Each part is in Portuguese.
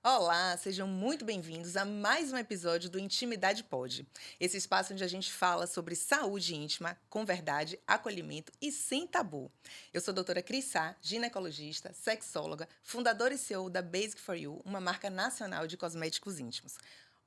Olá, sejam muito bem-vindos a mais um episódio do Intimidade Pod. Esse espaço onde a gente fala sobre saúde íntima, com verdade, acolhimento e sem tabu. Eu sou a doutora Cris Sá, ginecologista, sexóloga, fundadora e CEO da Basic for You, uma marca nacional de cosméticos íntimos.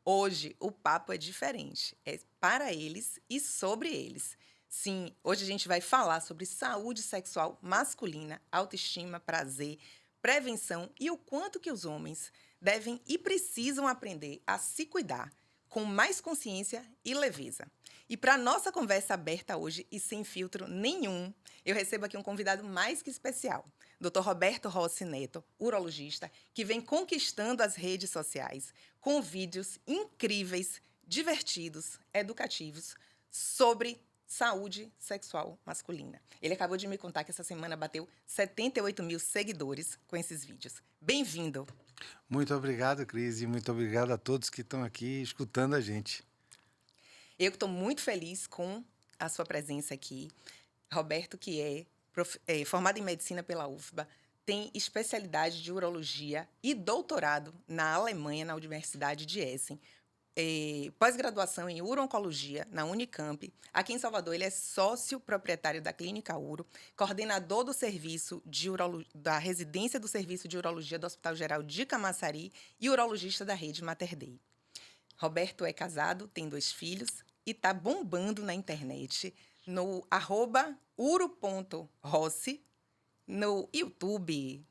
Hoje o papo é diferente, é para eles e sobre eles. Sim, hoje a gente vai falar sobre saúde sexual masculina, autoestima, prazer, prevenção e o quanto que os homens devem e precisam aprender a se cuidar com mais consciência e leveza. E para nossa conversa aberta hoje e sem filtro nenhum, eu recebo aqui um convidado mais que especial, Dr. Roberto Rossi Neto, urologista, que vem conquistando as redes sociais com vídeos incríveis, divertidos, educativos sobre saúde sexual masculina. Ele acabou de me contar que essa semana bateu 78 mil seguidores com esses vídeos. Bem-vindo! Muito obrigado, Cris, e muito obrigado a todos que estão aqui escutando a gente. Eu estou muito feliz com a sua presença aqui. Roberto, que é formado em medicina pela UFBA, tem especialidade de urologia e doutorado na Alemanha, na Universidade de Essen. Pós-graduação em uro-oncologia na Unicamp. Aqui em Salvador, ele é sócio proprietário da Clínica Uro, coordenador do serviço da residência do Serviço de Urologia do Hospital Geral de Camaçari e urologista da rede Mater Dei. Roberto é casado, tem 2 filhos e está bombando na internet no @uro.rossi, no YouTube,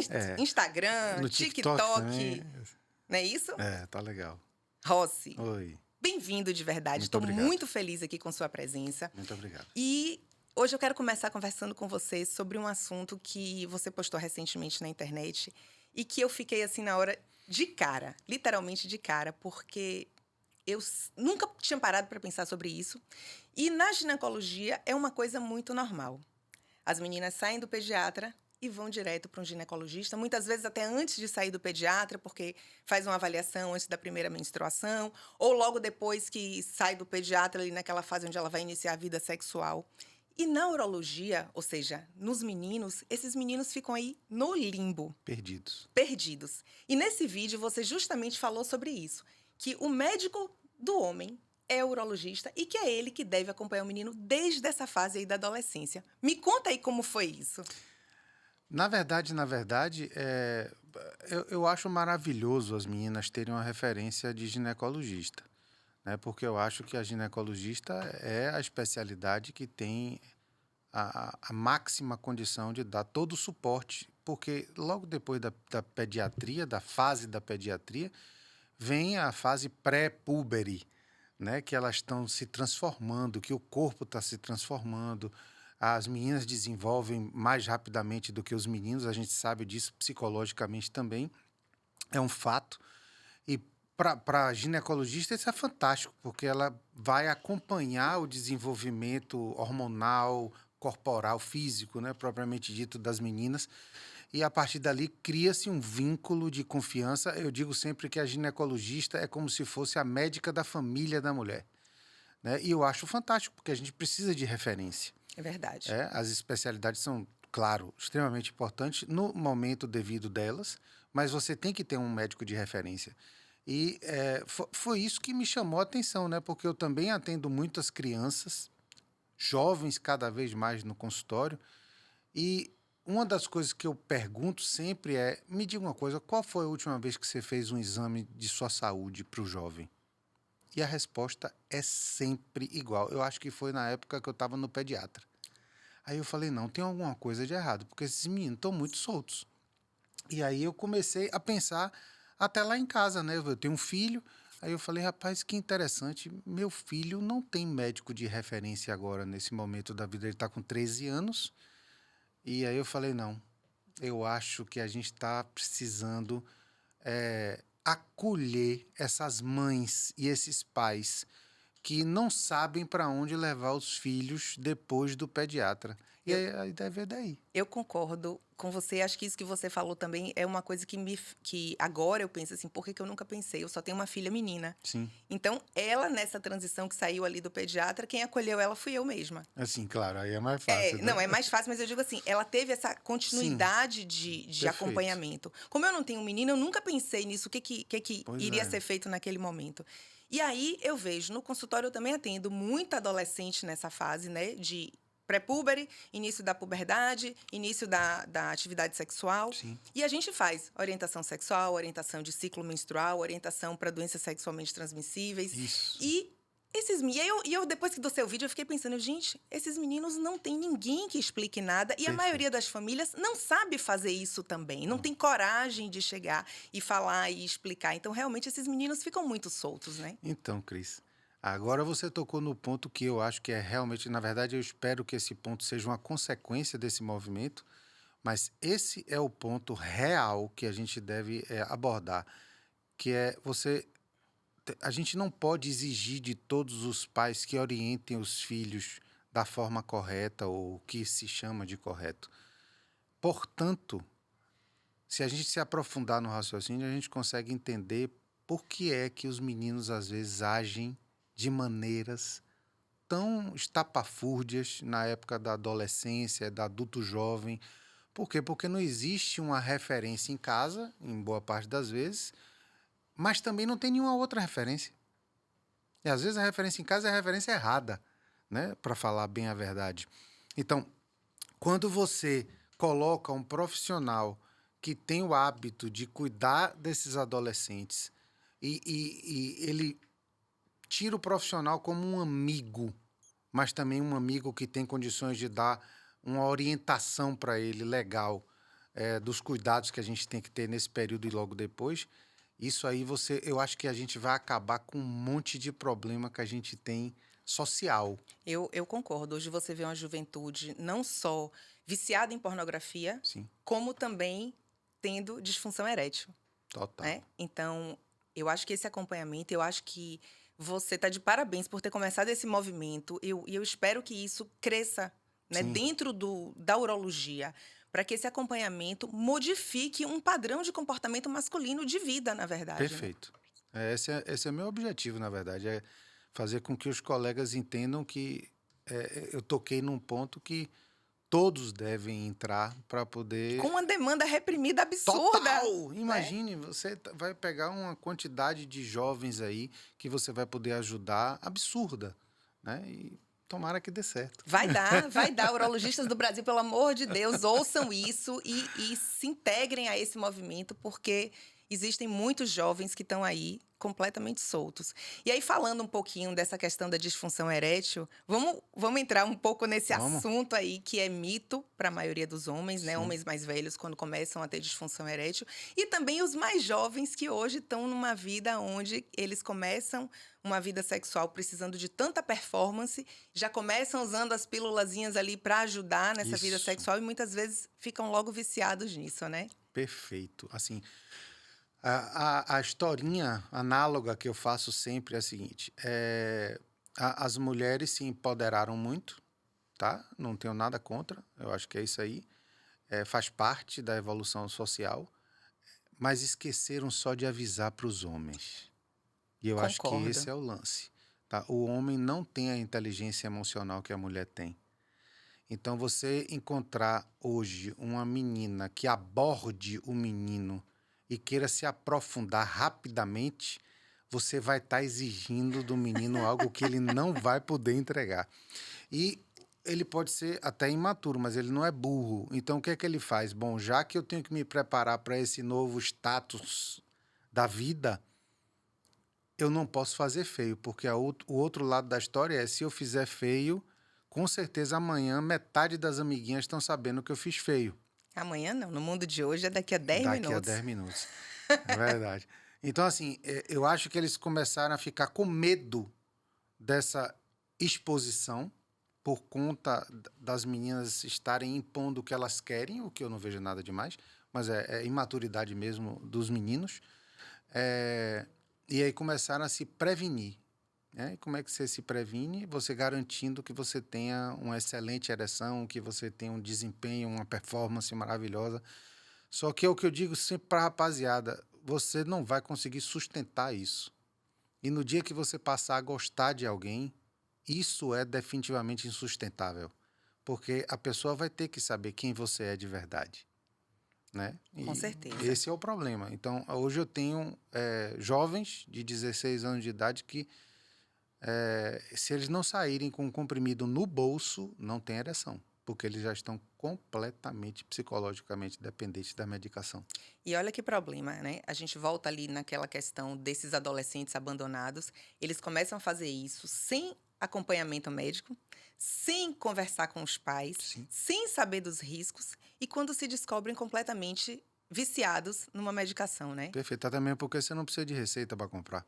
É, Instagram, no TikTok também. TikTok. Não é isso? Tá legal. Rossi, Oi, bem-vindo de verdade. muito Estou obrigado. muito feliz aqui com sua presença. Muito obrigado. E hoje eu quero começar conversando com você sobre um assunto que você postou recentemente na internet e que eu fiquei assim na hora de cara, literalmente de cara, porque nunca tinha parado para pensar sobre isso. E na ginecologia é uma coisa muito normal. As meninas saem do pediatra e vão direto para um ginecologista, muitas vezes até antes de sair do pediatra, porque faz uma avaliação antes da primeira menstruação, ou logo depois que sai do pediatra, ali naquela fase onde ela vai iniciar a vida sexual. E na urologia, ou seja, nos meninos, esses meninos ficam aí no limbo, Perdidos. perdidos. E nesse vídeo você justamente falou sobre isso, que o médico do homem é o urologista e que é ele que deve acompanhar o menino desde essa fase aí da adolescência. Me conta aí como foi isso. Na verdade, eu acho maravilhoso as meninas terem uma referência de ginecologista, né? Porque eu acho que a ginecologista é a especialidade que tem a máxima condição de dar todo o suporte, porque logo depois da pediatria, da fase da pediatria, vem a fase pré-púbere, né? Que elas estão se transformando, que o corpo está se transformando. As meninas desenvolvem mais rapidamente do que os meninos, a gente sabe disso psicologicamente também, é um fato. E para a ginecologista isso é fantástico, porque ela vai acompanhar o desenvolvimento hormonal, corporal, físico, né, propriamente dito, das meninas. E a partir dali cria-se um vínculo de confiança. Eu digo sempre que a ginecologista é como se fosse a médica da família da mulher, né? E eu acho fantástico, porque a gente precisa de referência. É verdade. As especialidades são, claro, extremamente importantes no momento devido delas, mas você tem que ter um médico de referência. E foi isso que me chamou a atenção, né? Porque eu também atendo muitas crianças, jovens cada vez mais no consultório, e uma das coisas que eu pergunto sempre é: me diga uma coisa, qual foi a última vez que você fez um exame de sua saúde para o jovem? E a resposta é sempre igual. Eu acho que foi na época que eu estava no pediatra. Aí eu falei: não, tem alguma coisa de errado, porque esses meninos estão muito soltos. E aí eu comecei a pensar até lá em casa, né? Eu tenho um filho, aí eu falei: rapaz, que interessante, meu filho não tem médico de referência agora, nesse momento da vida, ele está com 13 anos. E aí eu falei: não, eu acho que a gente está precisando acolher essas mães e esses pais que não sabem para onde levar os filhos depois do pediatra. E Eu, aí a ideia veio daí. eu concordo com você, acho que isso que você falou também é uma coisa que agora eu penso assim, por que que eu nunca pensei? Eu só tenho uma filha menina. Sim. Então, ela, nessa transição que saiu ali do pediatra, quem acolheu ela fui eu mesma. Assim, claro, aí é mais É, fácil, né? não, é mais fácil, mas eu digo assim, ela teve essa Sim, continuidade de perfeito. acompanhamento. Como eu não tenho um menino, eu nunca pensei nisso, o que Pois iria é. ser feito naquele momento. E aí eu vejo, no consultório eu também atendo muita adolescente nessa fase, né, de pré-púbere, início da puberdade, início da atividade sexual. Sim, E a gente faz orientação sexual, orientação de ciclo menstrual, orientação para doenças sexualmente transmissíveis. isso. E e eu, depois que do seu vídeo, eu fiquei pensando, gente, esses meninos não tem ninguém que explique nada e a maioria Perfeito. das famílias não sabe fazer isso também, não Não. tem coragem de chegar e falar e explicar. Então, realmente, esses meninos ficam muito soltos, né? Então, Cris, agora você tocou no ponto que eu acho que é realmente, na verdade, eu espero que esse ponto seja uma consequência desse movimento, mas esse é o ponto real que a gente deve abordar, que é a gente não pode exigir de todos os pais que orientem os filhos da forma correta ou o que se chama de correto. Portanto, se a gente se aprofundar no raciocínio, a gente consegue entender por que é que os meninos às vezes agem de maneiras tão estapafúrdias na época da adolescência, da adulto jovem. Por quê? Porque não existe uma referência em casa, em boa parte das vezes, mas também não tem nenhuma outra referência. E às vezes a referência em casa é a referência errada, né? Para falar bem a verdade. Então, quando você coloca um profissional que tem o hábito de cuidar desses adolescentes e ele tira o profissional como um amigo, mas também um amigo que tem condições de dar uma orientação para ele legal, dos cuidados que a gente tem que ter nesse período e logo depois, isso aí eu acho que a gente vai acabar com um monte de problema que a gente tem social. Eu concordo. Hoje você vê uma juventude não só viciada em pornografia, Sim, como também tendo disfunção erétil, total. né? Então, eu acho que esse acompanhamento, eu acho que você está de parabéns por ter começado esse movimento. E eu espero que isso cresça, né, Sim, dentro da urologia, para que esse acompanhamento modifique um padrão de comportamento masculino de vida, na verdade, né? perfeito. Esse é o meu objetivo, na verdade, é fazer com que os colegas entendam que eu toquei num ponto que todos devem entrar para Com poder. uma demanda reprimida absurda, Total! né? Imagine, você vai pegar uma quantidade de jovens aí que você vai poder ajudar absurda, né? E tomara que dê certo. Vai dar. Urologistas do Brasil, pelo amor de Deus, ouçam isso e se integrem a esse movimento, porque existem muitos jovens que estão aí completamente soltos. E aí, falando um pouquinho dessa questão da disfunção erétil, vamos entrar um pouco nesse Vamos? assunto aí que é mito para a maioria dos homens, né? Sim, Homens mais velhos, quando começam a ter disfunção erétil, e também os mais jovens que hoje estão numa vida onde eles começam uma vida sexual precisando de tanta performance, já começam usando as pílulazinhas ali para ajudar nessa vida isso. sexual e muitas vezes ficam logo viciados nisso, né? Perfeito. Assim, a historinha análoga que eu faço sempre é a seguinte: as mulheres se empoderaram muito, tá? Não tenho nada contra, eu acho que é isso aí. Faz parte da evolução social, mas esqueceram só de avisar para os homens. E eu acho que Concordo. esse é o lance, tá? O homem não tem a inteligência emocional que a mulher tem. Então, você encontrar hoje uma menina que aborde o menino e queira se aprofundar rapidamente, você vai estar exigindo do menino algo que ele não vai poder entregar. E ele pode ser até imaturo, mas ele não é burro. Então, o que é que ele faz? Bom, já que eu tenho que me preparar para esse novo status da vida, eu não posso fazer feio, porque o outro lado da história é, se eu fizer feio, com certeza amanhã metade das amiguinhas estão sabendo que eu fiz feio. Amanhã não, no mundo de hoje é daqui a 10 Daqui a minutos. 10 minutos. É verdade. Então, assim, eu acho que eles começaram a ficar com medo dessa exposição por conta das meninas estarem impondo o que elas querem, o que eu não vejo nada demais, mas é imaturidade mesmo dos meninos. E aí começaram a se prevenir. né? E como é que você se previne? Você garantindo que você tenha uma excelente ereção, que você tenha um desempenho, uma performance maravilhosa. Só que é o que eu digo sempre para a rapaziada, você não vai conseguir sustentar isso. E no dia que você passar a gostar de alguém, isso é definitivamente insustentável. Porque a pessoa vai ter que saber quem você é de verdade, né? Com E certeza. esse é o problema. Então, hoje eu tenho jovens de 16 anos de idade que, se eles não saírem com um comprimido no bolso, não tem ereção. Porque eles já estão completamente psicologicamente dependentes da medicação. E olha que problema, né? A gente volta ali naquela questão desses adolescentes abandonados. Eles começam a fazer isso sem acompanhamento médico, sem conversar com os pais, Sim. sem saber dos riscos e quando se descobrem completamente viciados numa medicação, né? Perfeito. Até mesmo porque você não precisa de receita para comprar.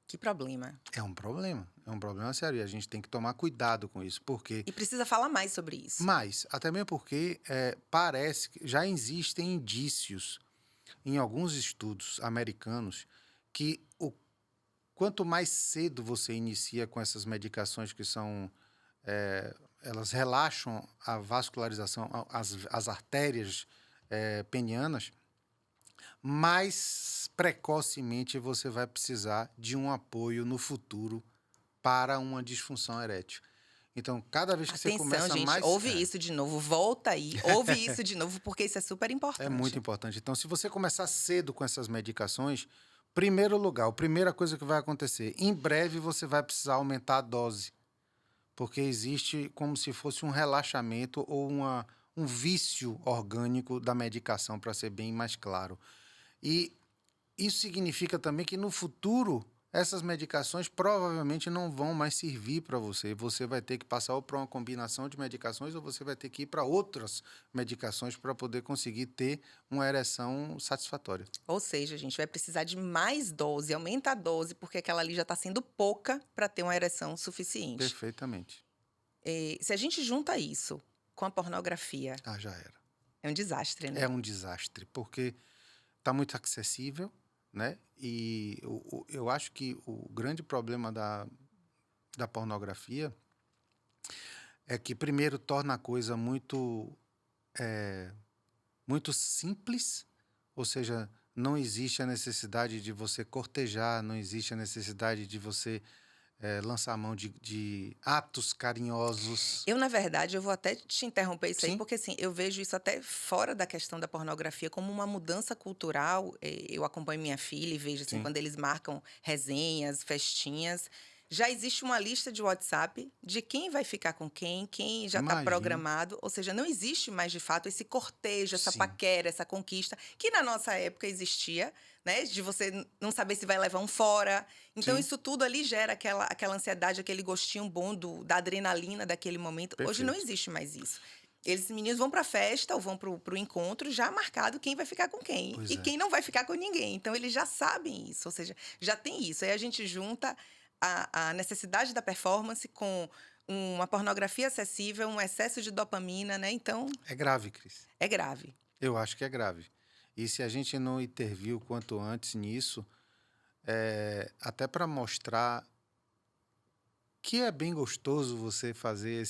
Que problema. É um problema. É um problema sério. E a gente tem que tomar cuidado com isso. Porque E precisa falar mais sobre isso. Mas, até mesmo porque parece que já existem indícios em alguns estudos americanos que quanto mais cedo você inicia com essas medicações que são, elas relaxam a vascularização, as artérias penianas, mais precocemente você vai precisar de um apoio no futuro para uma disfunção erétil. Então, cada vez que você Atenção, começa gente, mais... ouve isso de novo, volta aí, ouve isso de novo, porque isso é super É muito importante. importante. Então, se você começar cedo com essas medicações, primeiro lugar, a primeira coisa que vai acontecer, em breve você vai precisar aumentar a dose, porque existe como se fosse um relaxamento ou um vício orgânico da medicação, para ser bem mais claro. E isso significa também que no futuro essas medicações provavelmente não vão mais servir para você. Você vai ter que passar ou para uma combinação de medicações ou você vai ter que ir para outras medicações para poder conseguir ter uma ereção satisfatória. Ou seja, a gente vai precisar de mais dose, aumenta a dose, porque aquela ali já está sendo pouca para ter uma ereção suficiente. Perfeitamente. Se a gente junta isso com a pornografia, Ah, já era. é um desastre, né? É um desastre, porque está muito acessível, né? E eu acho que o grande problema da pornografia é que, primeiro, torna a coisa muito simples, ou seja, não existe a necessidade de você cortejar, não existe a necessidade de você lançar a mão de atos carinhosos. Eu, na verdade, eu vou até te interromper isso aí, Sim, porque assim, eu vejo isso até fora da questão da pornografia como uma mudança cultural. Eu acompanho minha filha e vejo assim, sim, quando eles marcam resenhas, festinhas, já existe uma lista de WhatsApp de quem vai ficar com quem já está imagino. programado. Ou seja, não existe mais de fato esse cortejo, essa Sim, paquera, essa conquista, que na nossa época existia, né? De você não saber se vai levar um fora. Então, sim, isso tudo ali gera aquela ansiedade, aquele gostinho bom da adrenalina daquele momento. Hoje não perfeito. existe mais isso. Esses meninos vão para a festa ou vão para o encontro já marcado quem vai ficar com quem Pois e é. quem não vai ficar com ninguém. Então, eles já sabem isso, ou seja, já tem isso. Aí a gente junta a necessidade da performance com uma pornografia acessível, um excesso de dopamina, né? Então, É grave, Cris. é grave. Eu acho que é grave. E se a gente não intervir o quanto antes nisso, até para mostrar que é bem gostoso você fazer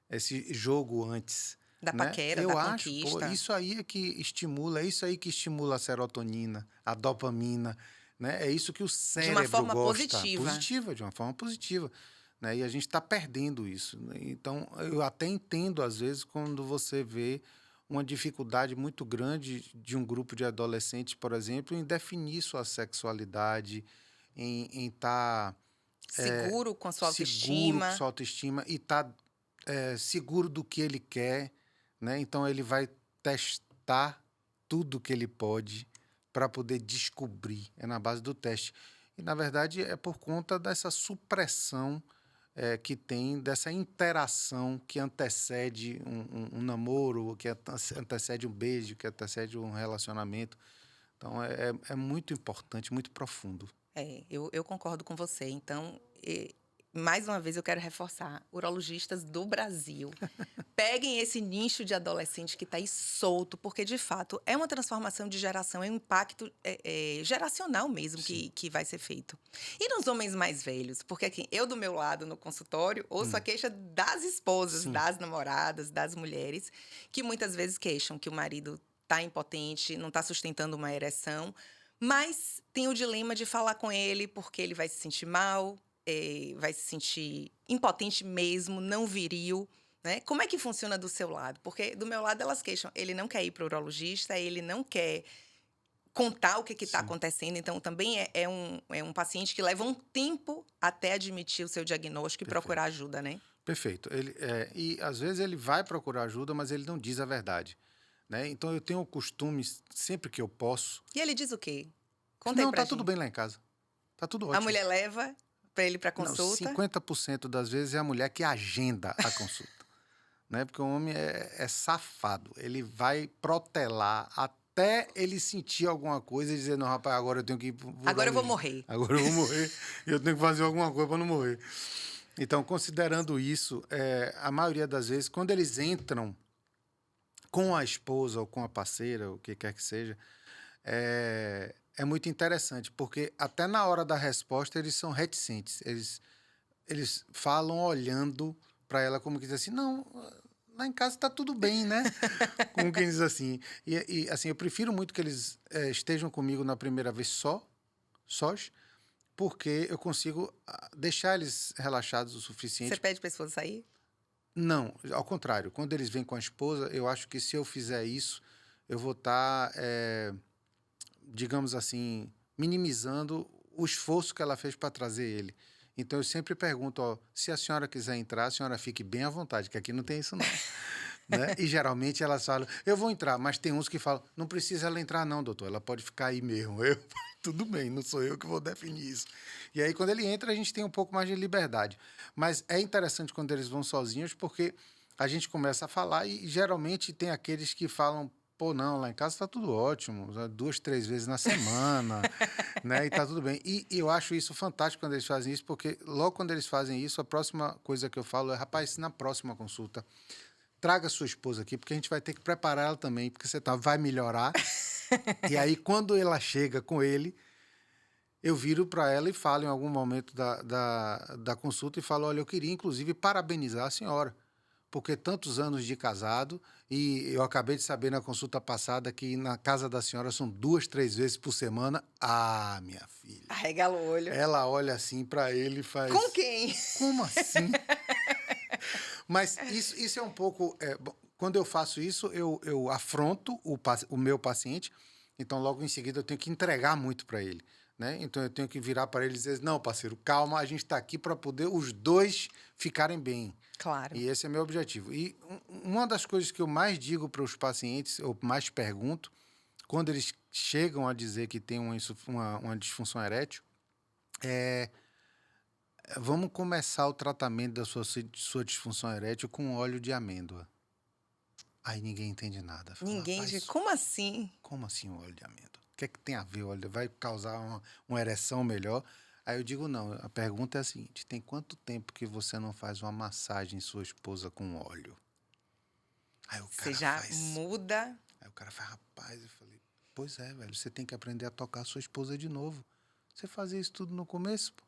esse jogo antes, Da né? paquera, da Eu acho, pô, conquista. isso aí é isso aí que estimula a serotonina, a dopamina, né? É isso que o De uma cérebro forma gosta, positiva. positiva, de uma forma positiva, né? E a gente está perdendo isso, né? Então, eu até entendo às vezes quando você vê uma dificuldade muito grande de um grupo de adolescentes, por exemplo, em definir sua sexualidade, em estar Seguro com a sua seguro com autoestima. sua autoestima e tá seguro do que ele quer, né? Então ele vai testar tudo que ele pode para poder descobrir. É na base do teste. E na verdade é por conta dessa supressão que tem, dessa interação que antecede um namoro, que antecede um beijo, que antecede um relacionamento. Então é muito importante, muito profundo. Eu concordo com você. Então, mais uma vez eu quero reforçar, urologistas do Brasil, peguem esse nicho de adolescente que está aí solto, porque de fato é uma transformação de geração, é um impacto geracional mesmo Sim. que vai ser feito. E nos homens mais velhos, porque aqui, eu do meu lado no consultório ouço a queixa das esposas, Sim. das namoradas, das mulheres, que muitas vezes queixam que o marido está impotente, não está sustentando uma ereção, mas tem o dilema de falar com ele porque ele vai se sentir mal, vai se sentir impotente mesmo, não viril, né? Como é que funciona do seu lado? Porque do meu lado elas queixam, ele não quer ir para o urologista, ele não quer contar o que está Sim. acontecendo, então também é um paciente que leva um tempo até admitir o seu diagnóstico e Perfeito. procurar ajuda, né? Perfeito. E às vezes ele vai procurar ajuda, mas ele não diz a verdade, né? Então eu tenho o costume, sempre que eu posso, E ele diz o quê? Conta aí não, pra tá tudo gente. bem lá em casa. Tá tudo A ótimo. mulher leva para ele para Não, consulta. 50% das vezes é a mulher que agenda a consulta, né? Porque o homem é safado. Ele vai protelar até ele sentir alguma coisa e dizer, não, rapaz, agora eu tenho que ir pro Agora eu vou urologista. morrer. Agora eu vou morrer e eu tenho que fazer alguma coisa para não morrer. Então, considerando isso, a maioria das vezes, quando eles entram com a esposa ou com a parceira, o que quer que seja, é muito interessante, porque até na hora da resposta eles são reticentes. Eles falam olhando para ela como que diz assim, não, lá em casa está tudo bem, né? Como quem diz assim. Assim, eu prefiro muito que eles estejam comigo na primeira vez sós, porque eu consigo deixar eles relaxados o Você suficiente. pede pra esposa sair? Não, ao contrário. Quando eles vêm com a esposa, eu acho que se eu fizer isso, eu vou estar, digamos assim, minimizando o esforço que ela fez para trazer ele. Então, eu sempre pergunto, ó, se a senhora quiser entrar, a senhora fique bem à vontade, que aqui não tem isso não. Né? E geralmente elas falam, eu vou entrar, mas tem uns que falam, não precisa ela entrar não, doutor, ela pode ficar aí mesmo. Tudo bem, não sou eu que vou definir isso. E aí, quando ele entra, a gente tem um pouco mais de liberdade. Mas é interessante quando eles vão sozinhos, porque a gente começa a falar e geralmente tem aqueles que falam, pô, não, lá em casa está tudo ótimo, 2, 3 vezes na semana, né? E tá tudo bem. E eu acho isso fantástico quando eles fazem isso, porque logo quando eles fazem isso, a próxima coisa que eu falo é, rapaz, na próxima consulta, traga sua esposa aqui, porque a gente vai ter que preparar ela também, porque você vai melhorar. E aí, quando ela chega com ele, eu viro para ela e falo em algum momento da consulta e falo, olha, eu queria inclusive parabenizar a senhora, porque tantos anos de casado e eu acabei de saber na consulta passada que na casa da senhora são 2, 3 vezes por semana. Ah, minha filha. Arregala o olho. Ela olha assim para ele e faz... Com quem? Como assim? Mas isso é um pouco... quando eu faço isso, eu afronto o meu paciente, então logo em seguida eu tenho que entregar muito para ele. Né? Então eu tenho que virar para ele e dizer, não, parceiro, calma, a gente está aqui para poder os dois ficarem bem. Claro. E esse é meu objetivo. E uma das coisas que eu mais digo para os pacientes, ou mais pergunto, quando eles chegam a dizer que tem uma disfunção erétil, vamos começar o tratamento da sua disfunção erétil com óleo de amêndoa. Aí ninguém entende nada. Fala, Ninguém rapaz, diz, como assim? como assim o óleo de amêndoa? O que é que tem a ver? Óleo vai causar uma ereção melhor? Aí eu digo, não, a pergunta é a seguinte, tem quanto tempo que você não faz uma massagem em sua esposa com óleo? Aí o Você cara já faz... muda. Aí o cara faz, rapaz, eu falei, pois é, velho, você tem que aprender a tocar a sua esposa de novo. Você fazia isso tudo no começo, pô.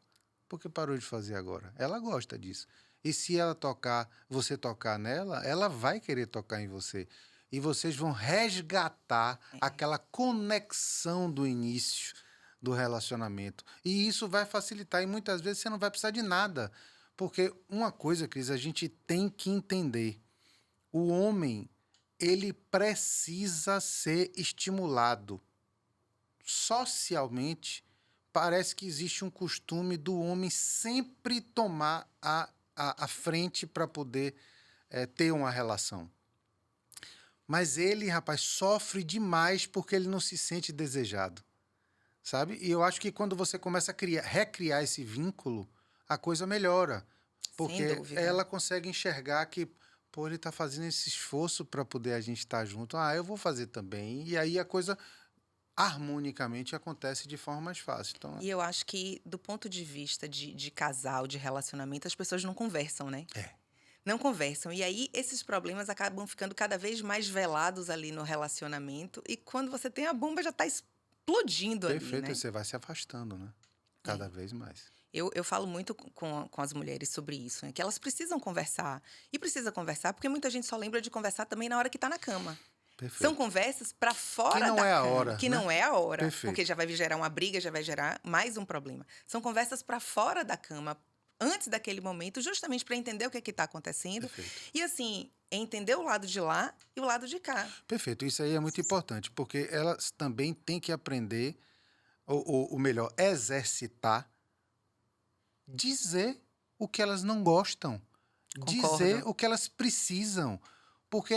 Por que parou de fazer agora? Ela gosta disso. E se ela tocar, você tocar nela, ela vai querer tocar em você. E vocês vão resgatar aquela conexão do início do relacionamento. E isso vai facilitar. E muitas vezes você não vai precisar de nada. Porque uma coisa, Cris, a gente tem que entender. O homem, ele precisa ser estimulado. Socialmente, parece que existe um costume do homem sempre tomar a frente para poder ter uma relação. Mas ele, rapaz, sofre demais porque ele não se sente desejado, sabe? E eu acho que quando você começa a recriar esse vínculo, a coisa melhora. Porque Sem dúvida. ela consegue enxergar que, pô, ele está fazendo esse esforço para poder a gente estar junto. Ah, eu vou fazer também. E aí a coisa harmonicamente acontece de forma mais fácil. Então, E eu acho que, do ponto de vista de casal, de relacionamento, as pessoas não conversam, né? é, Não conversam. E aí, esses problemas acabam ficando cada vez mais velados ali no relacionamento. E quando você tem a bomba, já está explodindo ali, perfeito, né? você vai se afastando, né? É. Cada vez mais. Eu falo muito com as mulheres sobre isso, né? Que elas precisam conversar. E precisa conversar, porque muita gente só lembra de conversar também na hora que está na cama. São Perfeito. conversas para Que fora não da é a cama, hora, que né? não é a hora, porque Perfeito, já vai gerar uma briga, já vai gerar mais um problema. São conversas para fora da cama, antes daquele momento, justamente para entender o que está acontecendo. perfeito. E assim, entender o lado de lá e o lado de cá. Perfeito, isso aí é muito importante, porque elas também têm que aprender, ou melhor, exercitar, dizer o que elas não gostam, dizer Concordo. o que elas precisam. Porque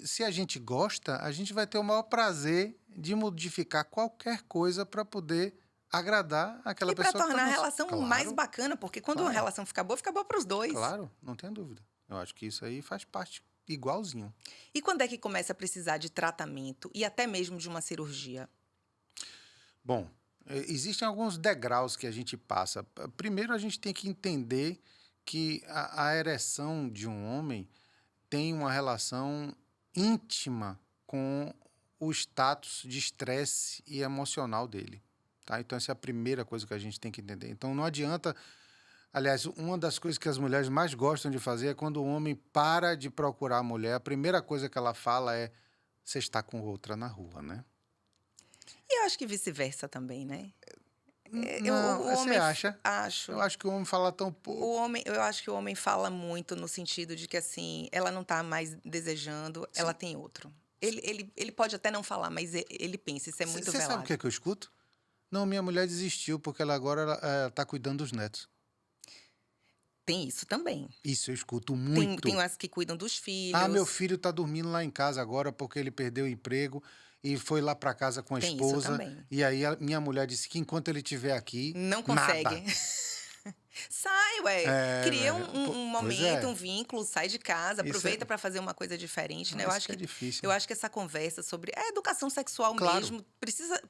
se a gente gosta, a gente vai ter o maior prazer de modificar qualquer coisa para poder agradar aquela E para pessoa que está tornar a nos. relação mais Claro, bacana, porque quando uma claro, relação fica boa para os dois. claro, não tenha dúvida. Eu acho que isso aí faz parte igualzinho. E quando é que começa a precisar de tratamento e até mesmo de uma cirurgia? Bom, existem alguns degraus que a gente passa. Primeiro, a gente tem que entender que a ereção de um homem tem uma relação íntima com o status de estresse e emocional dele. Tá? Então, essa é a primeira coisa que a gente tem que entender. Então, não adianta. Aliás, uma das coisas que as mulheres mais gostam de fazer é quando o homem para de procurar a mulher, a primeira coisa que ela fala é: você está com outra na rua, né? E eu acho que vice-versa também, né? Não, O você homem, acha? Eu acho. acho que o homem fala tão O pouco. homem, eu acho que o homem fala muito no sentido de que, assim, ela não tá mais desejando, ela Sim. tem outro. Ele pode até não falar, mas ele pensa, isso é muito Você sabe o que velado. é que eu escuto? Não, minha mulher desistiu porque ela agora está cuidando dos netos. Tem isso também. Isso eu escuto Tem muito. as que cuidam dos Ah, meu filhos, filho está dormindo lá em casa agora porque ele perdeu o emprego e foi lá para casa com a tem isso esposa. também. E aí a minha mulher disse que enquanto ele estiver aqui, Não nada. consegue. Sai, ué. É, Cria um pois momento, é. um vínculo, sai de casa, Isso é, aproveita para fazer uma coisa diferente, né? não, isso que é difícil. Eu acho que essa conversa sobre a educação sexual Claro, mesmo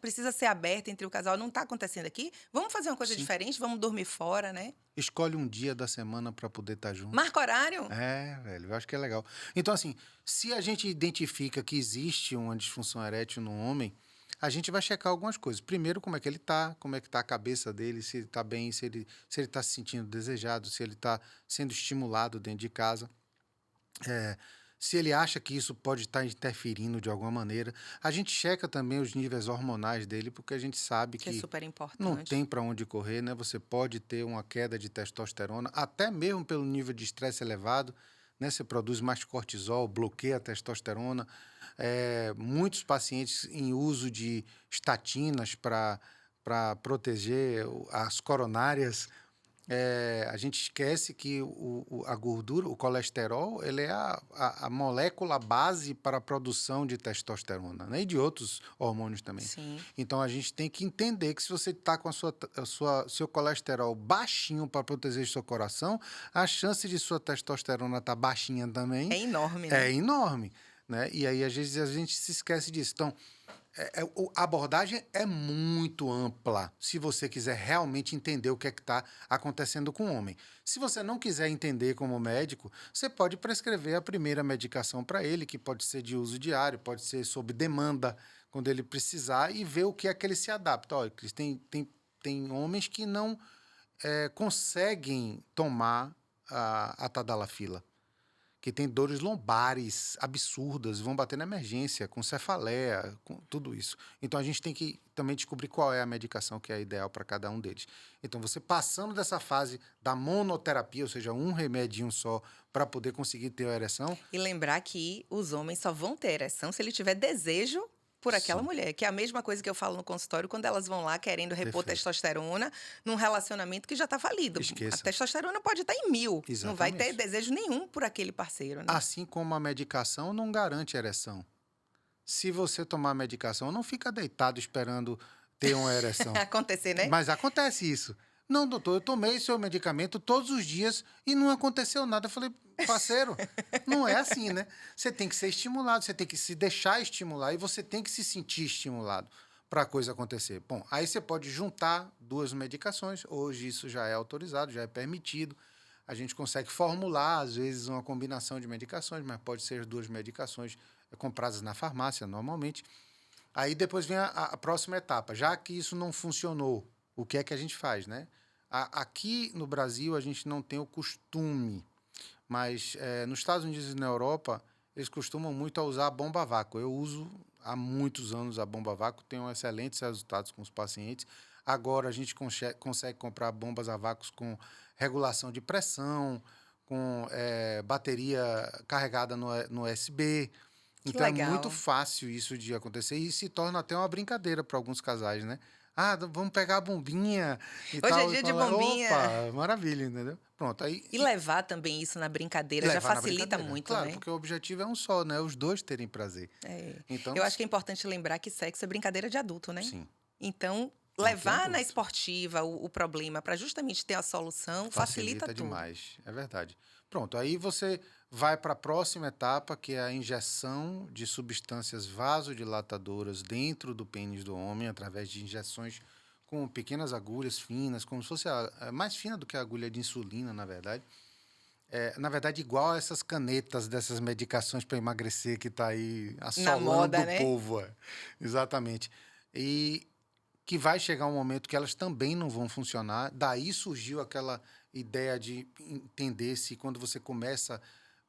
precisa ser aberta entre o casal. Não está acontecendo aqui? Vamos fazer uma coisa sim. diferente, vamos dormir fora, né? Escolhe um dia da semana para poder estar junto. Marca horário. É, velho, eu acho que é legal. Então, assim, se a gente identifica que existe uma disfunção erétil no homem, a gente vai checar algumas coisas. Primeiro, como é que ele tá, como é que tá a cabeça dele, se ele tá bem, se ele tá se sentindo desejado, se ele tá sendo estimulado dentro de casa. É, se ele acha que isso pode estar interferindo de alguma maneira. A gente checa também os níveis hormonais dele, porque a gente sabe Que é que super não importante. tem para onde correr, né? Você pode ter uma queda de testosterona, até mesmo pelo nível de estresse elevado, né? Você produz mais cortisol, bloqueia a testosterona. Muitos pacientes em uso de estatinas para proteger as coronárias. A gente esquece que a gordura, o colesterol, ele é a molécula base para a produção de testosterona, né? E de outros hormônios também. Sim. Então, a gente tem que entender que se você está com seu colesterol baixinho para proteger seu coração, a chance de sua testosterona estar baixinha também É enorme, é né? enorme, né? E aí, às vezes, a gente se esquece disso. Então, a abordagem é muito ampla, se você quiser realmente entender o que é que está acontecendo com o homem. Se você não quiser entender como médico, você pode prescrever a primeira medicação para ele, que pode ser de uso diário, pode ser sob demanda, quando ele precisar, e ver o que é que ele se adapta. Olha, Cris, tem homens que não conseguem tomar a tadalafila, que tem dores lombares absurdas, vão bater na emergência, com cefaleia, com tudo isso. Então, a gente tem que também descobrir qual é a medicação que é ideal para cada um deles. Então, você passando dessa fase da monoterapia, ou seja, um remedinho só para poder conseguir ter a ereção, E lembrar que os homens só vão ter ereção se ele tiver desejo por aquela sim, mulher, que é a mesma coisa que eu falo no consultório quando elas vão lá querendo repor perfeito. testosterona num relacionamento que já está falido. A Esqueça. testosterona pode estar em 1000, não vai ter Exatamente. desejo nenhum por aquele parceiro, né? Assim como a medicação não garante ereção. Se você tomar a medicação, não fica deitado esperando ter uma ereção. Acontecer, né? Mas acontece isso. Não, doutor, eu tomei seu medicamento todos os dias e não aconteceu nada. Eu falei, parceiro, não é assim, né? Você tem que ser estimulado, você tem que se deixar estimular e você tem que se sentir estimulado. para a coisa acontecer? Bom, aí você pode juntar duas medicações. Hoje isso já é autorizado, já é permitido. A gente consegue formular, às vezes, uma combinação de medicações, mas pode ser duas medicações compradas na farmácia, normalmente. Aí depois vem a próxima etapa. Já que isso não funcionou, o que é que a gente faz, né? Aqui no Brasil, a gente não tem o costume, mas nos Estados Unidos e na Europa, eles costumam muito a usar a bomba a vácuo. Eu uso há muitos anos a bomba a vácuo, tenho excelentes resultados com os pacientes. Agora a gente consegue comprar bombas a vácuo com regulação de pressão, com bateria carregada no USB. Que Então é muito legal. fácil isso de acontecer e se torna até uma brincadeira para alguns casais, né? Ah, vamos pegar a bombinha e Hoje é tal. E dia de fala, bombinha. opa, maravilha, entendeu? Pronto, aí E levar também isso na brincadeira já levar na facilita brincadeira. muito, Claro, né? porque o objetivo é um só, né? Os dois terem prazer. É. Então, Eu acho que é importante lembrar que sexo é brincadeira de adulto, né? sim, Então, não tenha levar na dúvida. esportiva o problema para justamente ter a solução facilita Facilita tudo. demais, é verdade. Pronto, aí você vai para a próxima etapa, que é a injeção de substâncias vasodilatadoras dentro do pênis do homem, através de injeções com pequenas agulhas finas, como se fosse mais fina do que a agulha de insulina, na verdade. Na verdade, igual a essas canetas dessas medicações para emagrecer que está aí Na assolando moda, o né? povo. Exatamente. E que vai chegar um momento que elas também não vão funcionar. Daí surgiu aquela ideia de entender se quando você começa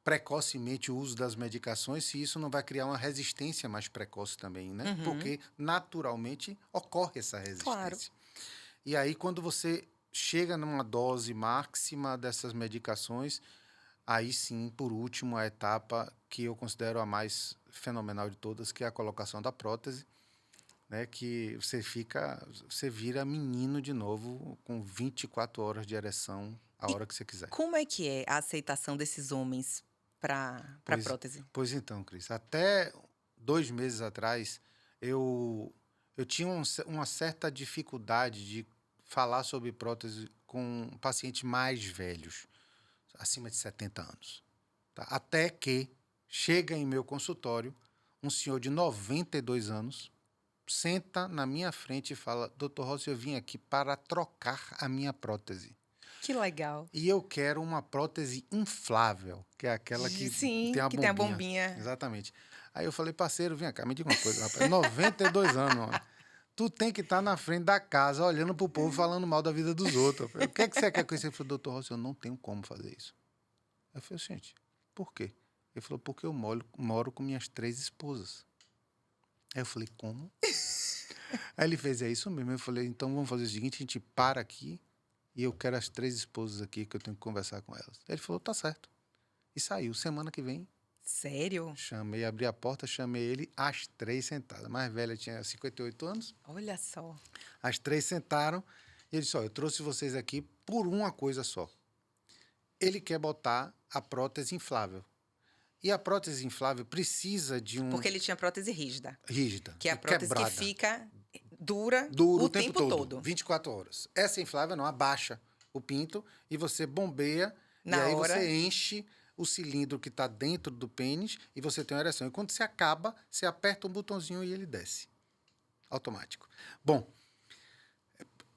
precocemente o uso das medicações, se isso não vai criar uma resistência mais precoce também, né? Uhum, Porque naturalmente ocorre essa claro. resistência. E aí, quando você chega numa dose máxima dessas medicações, aí sim, por último, a etapa que eu considero a mais fenomenal de todas, que é a colocação da prótese, né? Que você vira menino de novo com 24 horas de ereção a E hora que você quiser. como é que é a aceitação desses homens para Pois, prótese? pois então, Cris, até 2 meses atrás, eu tinha uma certa dificuldade de falar sobre prótese com pacientes mais velhos, acima de 70 anos. Tá? Até que chega em meu consultório um senhor de 92 anos, senta na minha frente e fala: Doutor Rossi, eu vim aqui para trocar a minha prótese. Que legal. E eu quero uma prótese inflável, que é aquela que tem Sim, a que tem a bombinha. bombinha Exatamente. Aí eu falei: Parceiro, vem cá, me diga uma coisa, rapaz. 92 anos, mano. Tu tem que estar na frente da casa, olhando pro povo, falando mal da vida dos outros. Eu falei, o que é que você quer com isso? Ele falou: Doutor Rossi, eu não tenho como fazer isso. Eu falei: Gente, por quê? Ele falou: Porque eu moro com minhas 3 esposas. Aí eu falei: Como? Aí ele fez: É isso mesmo. Eu falei: Então vamos fazer o seguinte, a gente para aqui e eu quero as 3 esposas aqui que eu tenho que conversar com elas. Ele falou: Tá certo. E saiu. Semana que vem, Sério? abri a porta, chamei ele, as 3 sentadas. A mais velha tinha 58 anos, Olha só. as 3 sentaram e ele disse: Ó, eu trouxe vocês aqui por uma coisa só. Ele quer botar a prótese inflável. E a prótese inflável precisa de Porque ele tinha prótese rígida, rígida, que é a prótese que quebrada. fica dura Duro o o tempo tempo todo, todo. 24 horas. Essa inflável não, abaixa o pinto e você bombeia e Na aí hora. você enche o cilindro que está dentro do pênis e você tem uma ereção. E quando você acaba, você aperta um botãozinho e ele desce. Automático. Bom,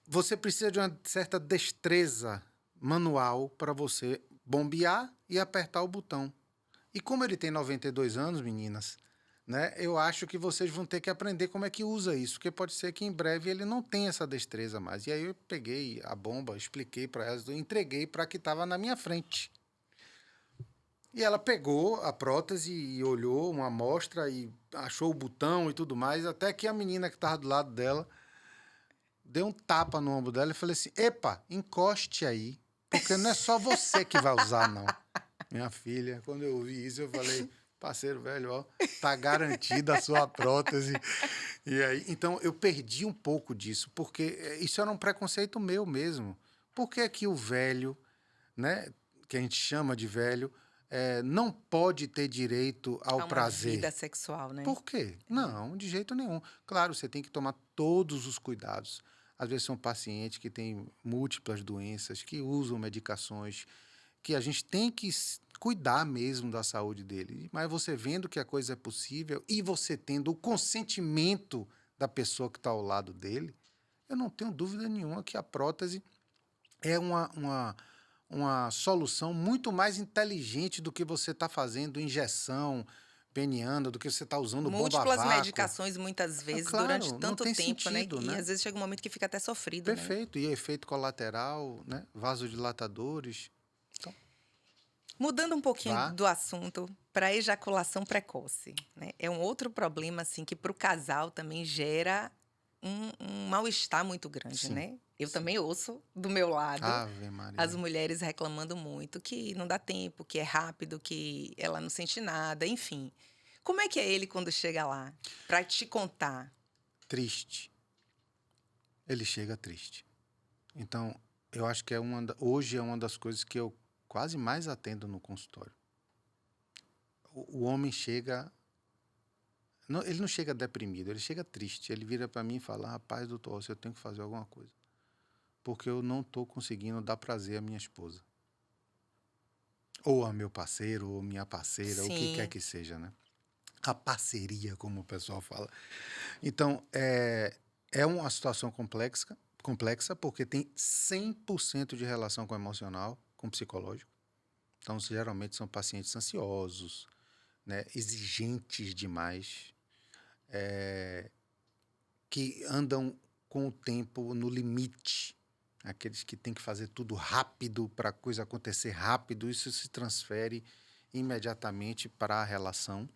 você precisa de uma certa destreza manual para você bombear e apertar o botão. E como ele tem 92 anos, meninas, né, eu acho que vocês vão ter que aprender como é que usa isso, porque pode ser que em breve ele não tenha essa destreza mais. E aí eu peguei a bomba, expliquei para elas, eu entreguei para a que estava na minha frente. E ela pegou a prótese e olhou uma amostra e achou o botão e tudo mais, até que a menina que estava do lado dela deu um tapa no ombro dela e falei assim: Epa, encoste aí, porque não é só você que vai usar, não. Minha filha, quando eu ouvi isso, eu falei: Parceiro, velho, ó, tá garantida a sua prótese. E aí, então, eu perdi um pouco disso, porque isso era um preconceito meu mesmo. Por que é que o velho, né, que a gente chama de velho, não pode ter direito ao É uma prazer? vida sexual, né? Por quê? Não, de jeito nenhum. Claro, você tem que tomar todos os cuidados. Às vezes são pacientes que têm múltiplas doenças, que usam medicações, que a gente tem que cuidar mesmo da saúde dele. Mas você vendo que a coisa é possível e você tendo o consentimento da pessoa que está ao lado dele, eu não tenho dúvida nenhuma que a prótese é uma solução muito mais inteligente do que você está fazendo injeção peniana, do que você está usando bomba a Múltiplas vácuo. medicações, muitas vezes, durante Claro, não tanto tem tempo, né? sentido, E né? às vezes chega um momento que fica até sofrido, né? Perfeito. E efeito colateral, né? Vasodilatadores. Então, Mudando um pouquinho vá. do assunto para ejaculação precoce, né? É um outro problema, assim, que para o casal também gera um mal-estar muito grande, Sim, né? Eu sim. também ouço do meu lado Ave as Maria. mulheres reclamando muito que não dá tempo, que é rápido, que ela não sente nada, enfim. Como é que é ele quando chega lá para te contar? Triste. Ele chega triste. Então, eu acho que hoje é uma das coisas que eu quase mais atendo no consultório. O homem chega. Ele não chega deprimido, ele chega triste. Ele vira para mim e fala: Rapaz, doutor, eu tenho que fazer alguma coisa. Porque eu não estou conseguindo dar prazer à minha esposa. Ou a meu parceiro, ou minha parceira, o que quer Sim, que seja, né? A parceria, como o pessoal fala. Então, é uma situação complexa porque tem 100% de relação com o emocional, com o psicológico. Então, geralmente são pacientes ansiosos, né, exigentes demais, que andam com o tempo no limite. Aqueles que têm que fazer tudo rápido para a coisa acontecer rápido, isso se transfere imediatamente para a relação.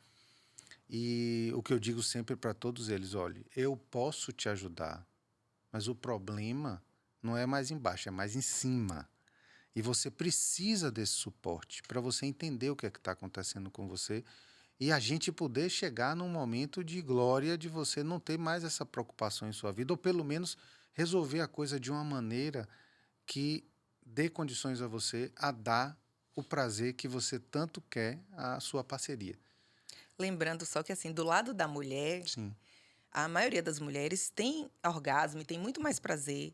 E o que eu digo sempre para todos eles, olha, eu posso te ajudar, mas o problema não é mais embaixo, é mais em cima. E você precisa desse suporte para você entender o que é que está acontecendo com você e a gente poder chegar num momento de glória de você não ter mais essa preocupação em sua vida, ou pelo menos resolver a coisa de uma maneira que dê condições a você a dar o prazer que você tanto quer à sua parceria. lembrando só que assim, do lado da mulher, Sim, a maioria das mulheres tem orgasmo e tem muito mais prazer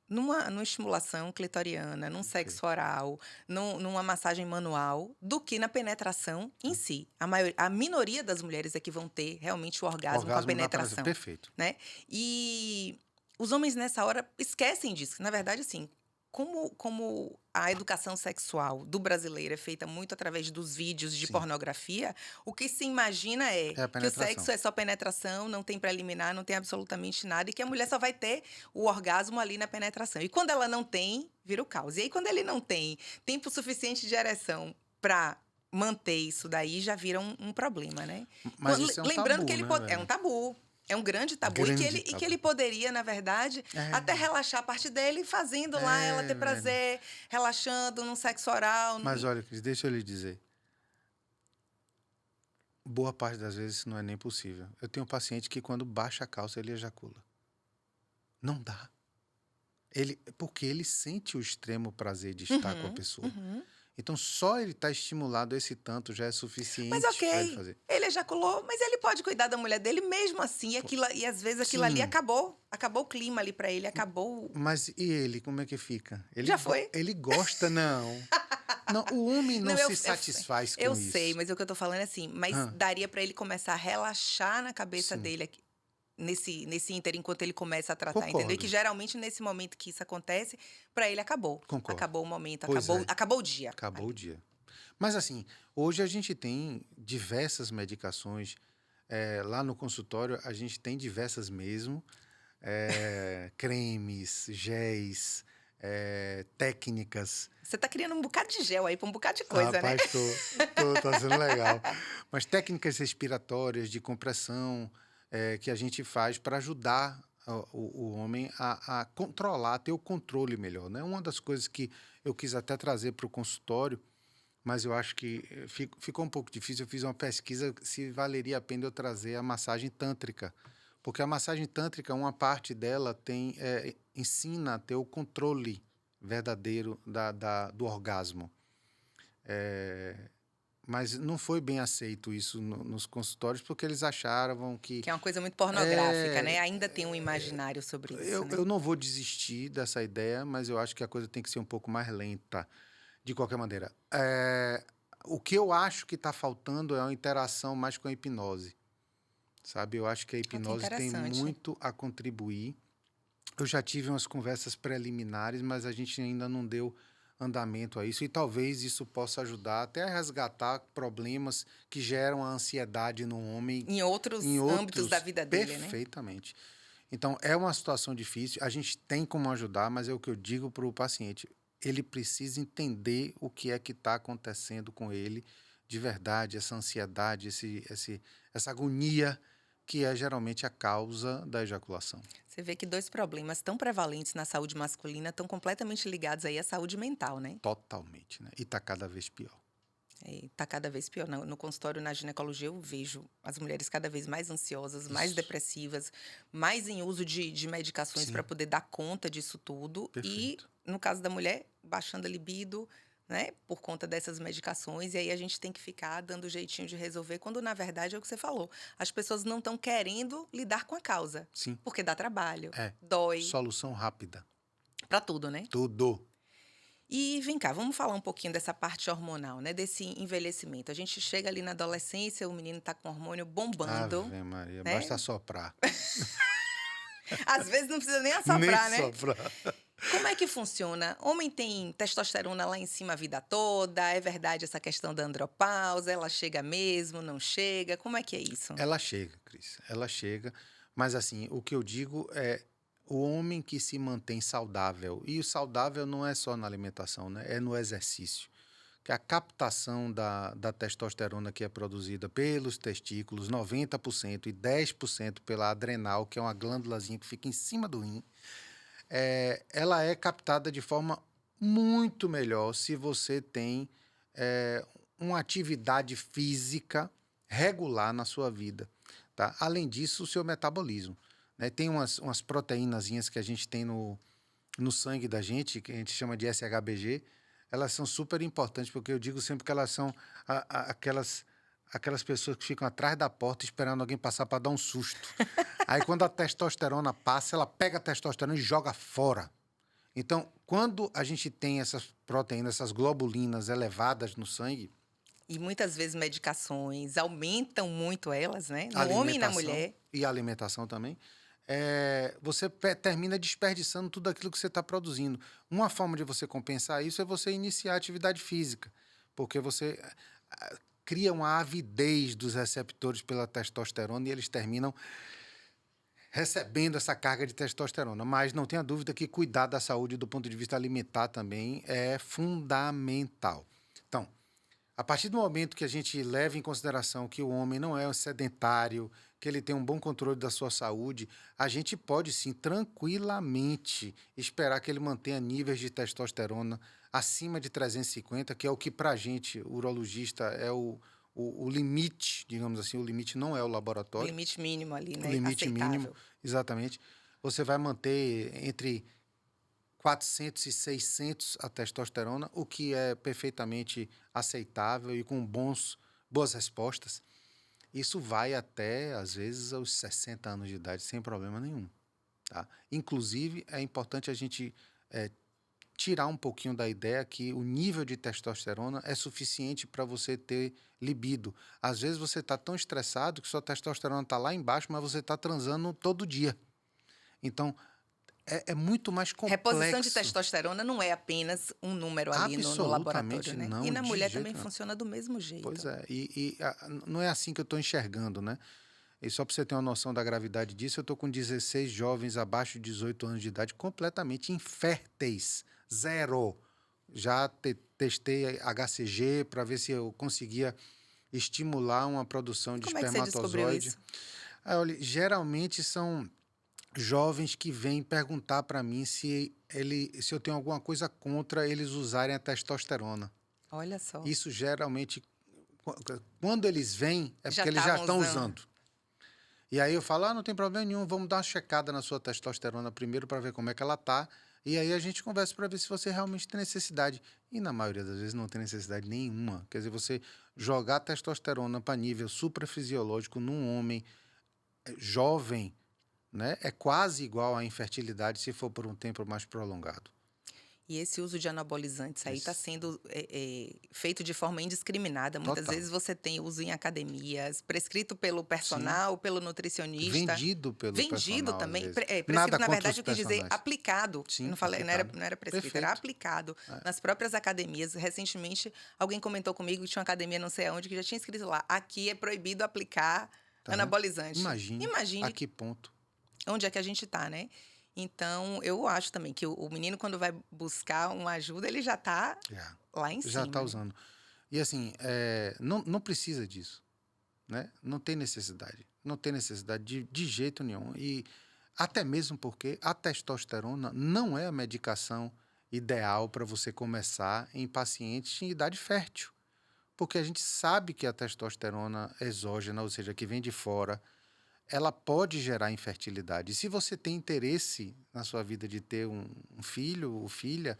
numa estimulação clitoriana, num sexo perfeito. oral, numa massagem manual, do que na penetração em Sim. si. A minoria das mulheres é que vão ter realmente o orgasmo com a Orgasmo na penetração, penetração, perfeito. né? E os homens nessa hora esquecem disso. Na verdade, assim, como a educação sexual do brasileiro é feita muito através dos vídeos de Sim, pornografia, o que se imagina é é a que o penetração. sexo é só penetração, não tem preliminar, não tem absolutamente nada, e que a mulher só vai ter o orgasmo ali na penetração. E quando ela não tem, vira o caos. E aí, quando ele não tem tempo suficiente de ereção para manter isso daí, já vira um problema, né? Mas isso é um Lembrando que tabu, ele né, é um velho? tabu. É um grande tabu Grande e que tabu. ele poderia, na verdade, até É, relaxar a parte dele, fazendo lá ela ter velho. prazer, relaxando num sexo oral. Mas olha, Cris, deixa eu lhe dizer. Boa parte das vezes isso não é nem possível. Eu tenho um paciente que quando baixa a calça, ele ejacula. Não dá. Porque ele sente o extremo prazer de estar com a Uhum, pessoa. uhum. Então, só ele estar estimulado a esse tanto já é Mas suficiente para ele ok, fazer. ele ejaculou, mas ele pode cuidar da mulher dele mesmo assim. Co- E às vezes aquilo ali Sim, acabou. Acabou o clima ali pra ele, acabou. mas e ele, como é que fica? Já foi? Ele gosta, não. Não, o homem não Não, se satisfaz eu com sei, isso. mas o que eu tô falando é assim, mas Hã, daria pra ele começar a relaxar na cabeça sim, dele aqui, nesse ínter, enquanto ele começa a tratar, entendeu? E que concordo, geralmente nesse momento que isso acontece, pra ele acabou. concordo. Acabou o momento, Pois é, acabou o dia. acabou o dia. Mas assim, hoje a gente tem diversas medicações. Lá no consultório a gente tem diversas mesmo. Cremes, géis, técnicas. Você tá criando um bocado de gel aí pra um bocado de Ah, coisa, né? rapaz, tá sendo legal. Mas técnicas respiratórias de compressão que a gente faz para ajudar o homem a controlar, a ter o controle melhor, né? Uma das coisas que eu quis até trazer para o consultório, mas eu acho que ficou um pouco difícil. Eu fiz uma pesquisa se valeria a pena eu trazer a massagem tântrica. Porque a massagem tântrica, uma parte dela ensina a ter o controle verdadeiro do orgasmo. Mas não foi bem aceito isso nos consultórios, porque eles achavam que Que é uma coisa muito pornográfica, né? Ainda tem um imaginário sobre isso, eu né? não vou desistir dessa ideia, mas eu acho que a coisa tem que ser um pouco mais lenta, de qualquer maneira. O que eu acho que está faltando é uma interação mais com a hipnose, sabe? Eu acho que a Que hipnose tem interessante. muito a contribuir. Eu já tive umas conversas preliminares, mas a gente ainda não deu andamento a isso, e talvez isso possa ajudar até a resgatar problemas que geram a ansiedade no homem Em em outros âmbitos da outros vida dele, né? perfeitamente. Então, é uma situação difícil, a gente tem como ajudar, mas é o que eu digo para o paciente, ele precisa entender o que é que está acontecendo com ele de verdade, essa ansiedade, essa agonia que é geralmente a causa da ejaculação. Você vê que dois problemas tão prevalentes na saúde masculina estão completamente ligados aí à saúde mental, né? Totalmente, né? E está cada vez pior. Tá cada vez pior. No consultório, na ginecologia, eu vejo as mulheres cada vez mais ansiosas, mais Isso. depressivas, mais em uso de medicações para Sim, poder dar conta disso tudo. E, perfeito. no caso da mulher, baixando a libido, né, por conta dessas medicações. E aí a gente tem que ficar dando jeitinho de resolver, quando na verdade é o que você falou. As pessoas não estão querendo lidar com a causa, Sim, porque dá trabalho, é. dói, Solução rápida. para tudo, né? Tudo. E vem cá, vamos falar um pouquinho dessa parte hormonal, né? Desse envelhecimento. A gente chega ali na adolescência, o menino tá com o hormônio bombando, Ave Maria, né? basta soprar. Às vezes não precisa nem Nem assoprar, né? soprar. Como é que funciona? Homem tem testosterona lá em cima a vida toda? É verdade essa questão da andropausa? Ela chega mesmo, não chega? Como é que é isso? Ela chega, Cris, ela chega. Mas assim, o que eu digo é o homem que se mantém saudável. E o saudável não é só na alimentação, né? É no exercício. Que a captação da testosterona que é produzida pelos testículos, 90%, e 10% pela adrenal, que é uma glândulazinha que fica em cima do rim, ela é captada de forma muito melhor se você tem é, uma atividade física regular na sua vida. Tá? Além disso, o seu metabolismo. Né? Tem umas proteínazinhas que a gente tem no sangue da gente, que a gente chama de SHBG, elas são super importantes, porque eu digo sempre que elas são aquelas pessoas que ficam atrás da porta esperando alguém passar para dar um susto. Aí, quando a testosterona passa, ela pega a testosterona e joga fora. Então, quando a gente tem essas proteínas, essas globulinas elevadas no sangue, E muitas vezes medicações aumentam muito elas, né? a No homem e na alimentação mulher. e a alimentação também, você termina desperdiçando tudo aquilo que você está produzindo. Uma forma de você compensar isso é você iniciar a atividade física, porque você cria uma avidez dos receptores pela testosterona e eles terminam recebendo essa carga de testosterona. Mas não tenha dúvida que cuidar da saúde do ponto de vista alimentar também é fundamental. Então, a partir do momento que a gente leva em consideração que o homem não é um sedentário, que ele tem um bom controle da sua saúde, a gente pode sim, tranquilamente, esperar que ele mantenha níveis de testosterona acima de 350, que é o que para a gente, o urologista, é o limite, digamos assim, o limite não é o O laboratório, limite mínimo ali, o né? limite mínimo, Aceitável. exatamente. Você vai manter entre 400 e 600 a testosterona, o que é perfeitamente aceitável e com boas respostas. Isso vai até, às vezes, aos 60 anos de idade, sem problema nenhum. Tá? Inclusive, é importante a gente tirar um pouquinho da ideia que o nível de testosterona é suficiente para você ter libido. Às vezes você está tão estressado que sua testosterona está lá embaixo, mas você está transando todo dia. Então, é muito mais Reposição de complexo. testosterona não é apenas um número ali no laboratório, Absolutamente né? não, E na de mulher jeito também nenhum. funciona do mesmo jeito. Pois é, não é assim que eu estou enxergando, né? E só para você ter uma noção da gravidade disso, eu estou com 16 jovens abaixo de 18 anos de idade completamente inférteis, zero. Já testei HCG para ver se eu conseguia estimular uma produção E de como é que você descobriu espermatozoide. isso? Aí, olha, geralmente são jovens que vêm perguntar para mim se eu tenho alguma coisa contra eles usarem a testosterona. Olha só. Isso geralmente, quando eles vêm, é Já porque eles já estavam estão usando. usando. E aí eu falo, não tem problema nenhum, vamos dar uma checada na sua testosterona primeiro para ver como é que ela tá. E aí a gente conversa para ver se você realmente tem necessidade. E na maioria das vezes não tem necessidade nenhuma. Quer dizer, você jogar testosterona para nível suprafisiológico num homem jovem, né, é quase igual à infertilidade se for por um tempo mais prolongado. E esse uso de anabolizantes aí está Esse sendo feito de forma indiscriminada. Muitas total. vezes você tem uso em academias, prescrito pelo Sim. personal, pelo nutricionista, Vendido pelo vendido personal, às também. vezes. Prescrito, Nada na contra verdade, os eu quis dizer personagens. aplicado. Eu não Sim, falei, aplicado. não era prescrito, era Perfeito. aplicado É. nas próprias academias. Recentemente, alguém comentou comigo que tinha uma academia não sei aonde que já tinha escrito lá: aqui é proibido aplicar Tá vendo? anabolizante. Imagine a Imagine que ponto. onde é que a gente está, né? Então, eu acho também que o menino, quando vai buscar uma ajuda, ele já está Já, lá em já está cima, né? usando. E assim, não precisa disso, né? Não tem necessidade. Não tem necessidade de jeito nenhum. E até mesmo porque a testosterona não é a medicação ideal para você começar em pacientes em idade fértil. Porque a gente sabe que a testosterona exógena, ou seja, que vem de fora, ela pode gerar infertilidade. E se você tem interesse na sua vida de ter um filho ou filha,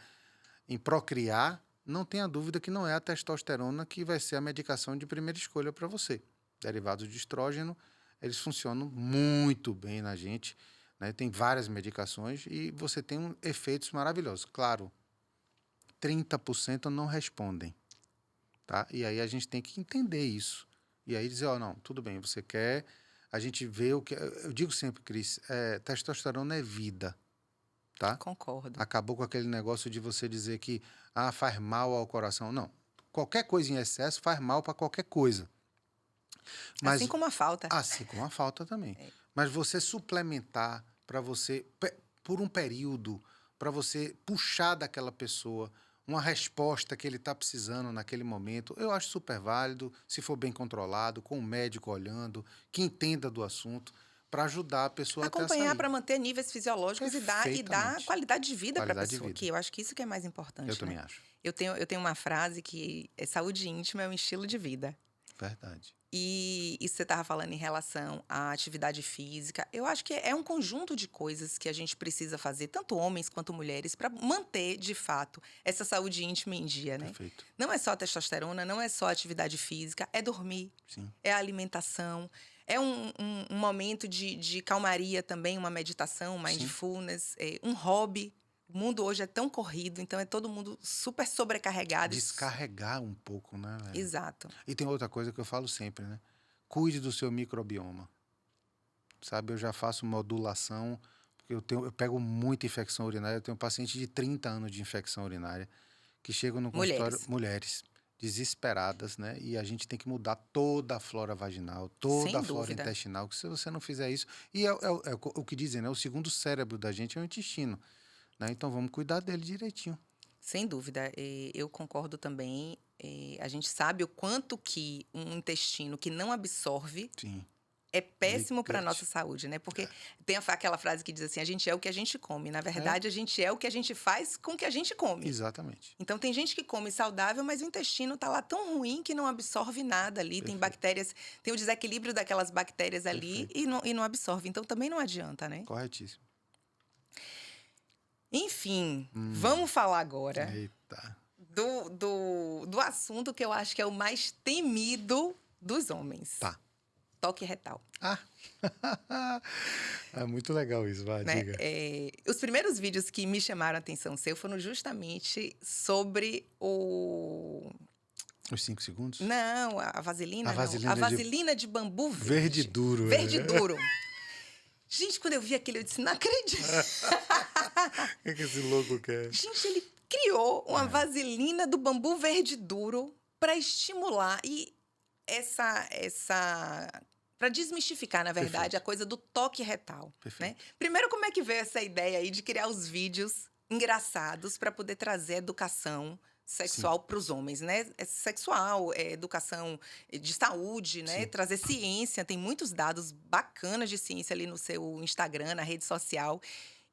em procriar, não tenha dúvida que não é a testosterona que vai ser a medicação de primeira escolha para você. Derivados de estrógeno, eles funcionam muito bem na gente, né? Tem várias medicações e você tem efeitos maravilhosos. Claro, 30% não respondem, tá? E aí a gente tem que entender isso. E aí dizer, não, tudo bem, você quer... A gente vê o que... Eu digo sempre, Cris, testosterona é vida, tá? Concordo. Acabou com aquele negócio de você dizer que faz mal ao coração. Não. Qualquer coisa em excesso faz mal para qualquer coisa. Mas, Assim como a falta. assim como a falta também. É. Mas você suplementar para você, por um período, para você puxar daquela pessoa uma resposta que ele está precisando naquele momento, eu acho super válido, se for bem controlado, com o médico olhando, que entenda do assunto, para ajudar a pessoa até a Acompanhar sair. para manter níveis fisiológicos e dar Perfeitamente. qualidade de vida para a Qualidade de pessoa, vida. que eu acho que isso que é mais importante, Eu também né? acho. Eu tenho uma frase que saúde íntima é um estilo de vida. Verdade. E isso você estava falando em relação à atividade física. Eu acho que é um conjunto de coisas que a gente precisa fazer, tanto homens quanto mulheres, para manter, de fato, essa saúde íntima em dia, né? Perfeito. Não é só a testosterona, não é só a atividade física, é dormir, Sim. é a alimentação, é um momento de calmaria também, uma meditação, um mindfulness, um hobby. O mundo hoje é tão corrido, então é todo mundo super sobrecarregado. Descarregar um pouco, né, velho? Exato. E tem outra coisa que eu falo sempre, né? Cuide do seu microbioma. Sabe, eu já faço modulação, porque eu pego muita infecção urinária. Eu tenho paciente de 30 anos de infecção urinária que chegam no consultório, mulheres desesperadas, né? E a gente tem que mudar toda a flora vaginal, toda Sem a flora dúvida. intestinal, que se você não fizer isso... E é o que dizem, né? O segundo cérebro da gente é o intestino, né? Então vamos cuidar dele direitinho. Sem dúvida, eu concordo também. A gente sabe o quanto que um intestino que não absorve Sim. é péssimo para a Gut. nossa saúde, né? Porque tem aquela frase que diz assim, a gente é o que a gente come. Na verdade, a gente é o que a gente faz com o que a gente come. Exatamente. Então, tem gente que come saudável, mas o intestino está lá tão ruim que não absorve nada ali. Perfeito. Tem bactérias, tem o desequilíbrio daquelas bactérias ali e não absorve. Então, também não adianta, né? Corretíssimo. Enfim, vamos falar agora Eita. do assunto que eu acho que é o mais temido dos homens. Tá. Toque retal. É muito legal isso, vai, Né? diga. Os primeiros vídeos que me chamaram a atenção seu foram justamente sobre o... Os 5 segundos? Não, a vaselina A não. vaselina A de- vaselina de bambu Verde duro. Verde duro. Gente, quando eu vi aquilo, eu disse, não acredito. O que esse louco quer? Gente, ele criou uma vaselina do bambu verde duro para estimular e para desmistificar, na verdade, Perfeito. a coisa do toque retal, Perfeito. né? Primeiro, como é que veio essa ideia aí de criar os vídeos engraçados para poder trazer educação sexual para os homens, né? Sexual, educação de saúde, né? Sim. Trazer ciência, tem muitos dados bacanas de ciência ali no seu Instagram, na rede social.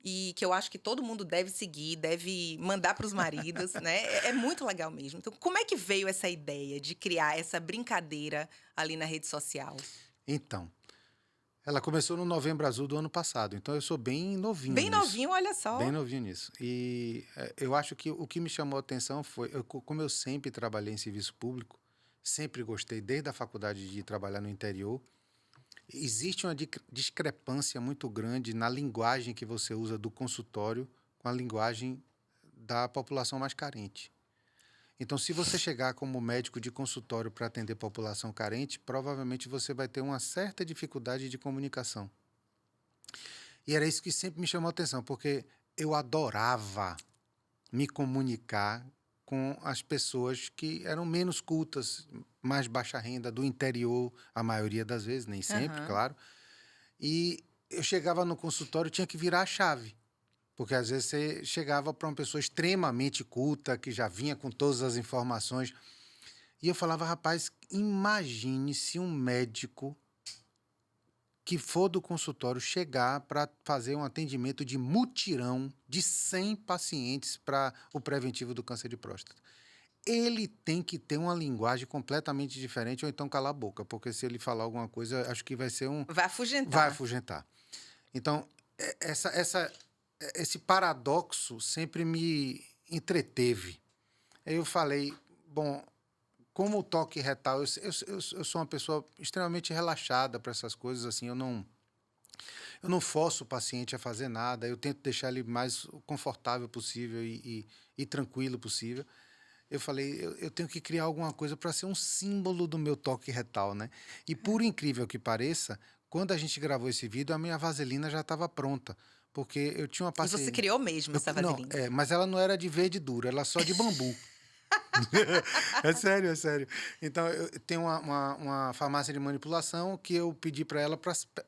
E que eu acho que todo mundo deve seguir, deve mandar para os maridos, né? É muito legal mesmo. Então, como é que veio essa ideia de criar essa brincadeira ali na rede social? Então, ela começou no Novembro Azul do ano passado, então eu sou bem novinho Bem nisso. novinho, olha só. Bem novinho nisso. E eu acho que o que me chamou a atenção foi, como eu sempre trabalhei em serviço público, sempre gostei, desde a faculdade, de trabalhar no interior, existe uma discrepância muito grande na linguagem que você usa do consultório com a linguagem da população mais carente. Então, se você chegar como médico de consultório para atender população carente, provavelmente você vai ter uma certa dificuldade de comunicação. E era isso que sempre me chamou a atenção, porque eu adorava me comunicar com as pessoas que eram menos cultas, mais baixa renda, do interior, a maioria das vezes, nem sempre, Aham. claro. E eu chegava no consultório, tinha que virar a chave. Porque às vezes você chegava para uma pessoa extremamente culta, que já vinha com todas as informações. E eu falava, rapaz, imagine se um médico que for do consultório chegar para fazer um atendimento de mutirão de 100 pacientes para o preventivo do câncer de próstata. Ele tem que ter uma linguagem completamente diferente ou então calar a boca, porque se ele falar alguma coisa, acho que vai ser Vai afugentar. vai afugentar. Então, esse paradoxo sempre me entreteve. Aí eu falei, bom, como o toque retal, eu sou uma pessoa extremamente relaxada para essas coisas, assim, eu não forço o paciente a fazer nada, eu tento deixar ele mais confortável possível e tranquilo possível. Eu falei, eu tenho que criar alguma coisa para ser um símbolo do meu toque retal, né? E por incrível que pareça, quando a gente gravou esse vídeo, a minha vaselina já estava pronta, porque eu tinha uma E você paciente... criou mesmo essa Não, vaselina. mas ela não era de verde duro, ela só de bambu. É sério, é sério. Então, eu tenho uma farmácia de manipulação que eu pedi para ela,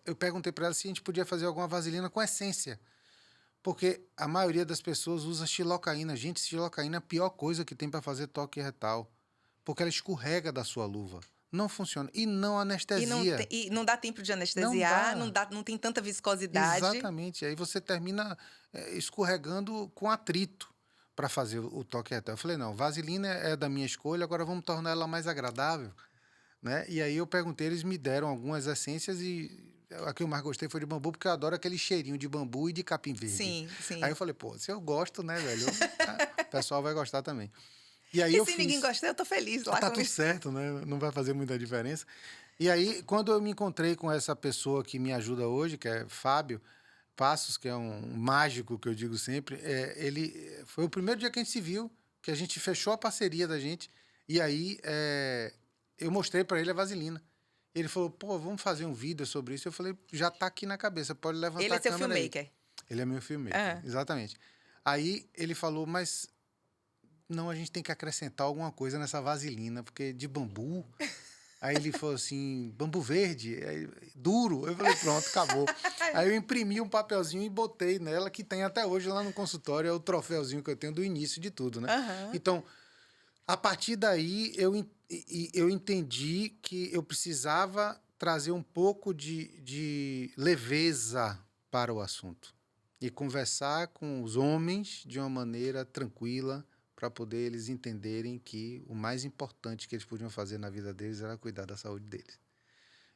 eu perguntei para ela se a gente podia fazer alguma vaselina com essência. Porque a maioria das pessoas usa xilocaína. Gente, xilocaína é a pior coisa que tem para fazer toque retal. Porque ela escorrega da sua luva. Não funciona. E não anestesia. E não dá tempo de Não anestesiar, dá. não tem tanta viscosidade. Exatamente. Aí você termina escorregando com atrito para fazer o toque retal. Eu falei, não, vaselina é da minha escolha, agora vamos tornar ela mais agradável. Né? E aí eu perguntei, eles me deram algumas essências e a que eu mais gostei foi de bambu, porque eu adoro aquele cheirinho de bambu e de capim verde. Sim, sim. Aí eu falei, pô, se eu gosto, né, velho? O pessoal vai gostar também. E aí E eu se fiz. ninguém gostar, eu tô feliz lá Tá com tudo isso. certo, né? Não vai fazer muita diferença. E aí, quando eu me encontrei com essa pessoa que me ajuda hoje, que é Fábio Passos, que é um mágico, que eu digo sempre, ele foi o primeiro dia que a gente se viu, que a gente fechou a parceria da gente, e aí eu mostrei para ele a vaselina. Ele falou, pô, vamos fazer um vídeo sobre isso. Eu falei, já tá aqui na cabeça, pode levantar Ele é a seu câmera aí. filmmaker. Ele é meu filmmaker, Ah. exatamente. Aí ele falou, mas não, a gente tem que acrescentar alguma coisa nessa vaselina, porque de bambu. Aí ele falou assim, bambu verde, duro. Eu falei, pronto, acabou. Aí eu imprimi um papelzinho e botei nela, que tem até hoje lá no consultório, é o troféuzinho que eu tenho do início de tudo, né? Aham. Então, a partir daí, eu entendi que eu precisava trazer um pouco de leveza para o assunto e conversar com os homens de uma maneira tranquila para poder eles entenderem que o mais importante que eles podiam fazer na vida deles era cuidar da saúde deles.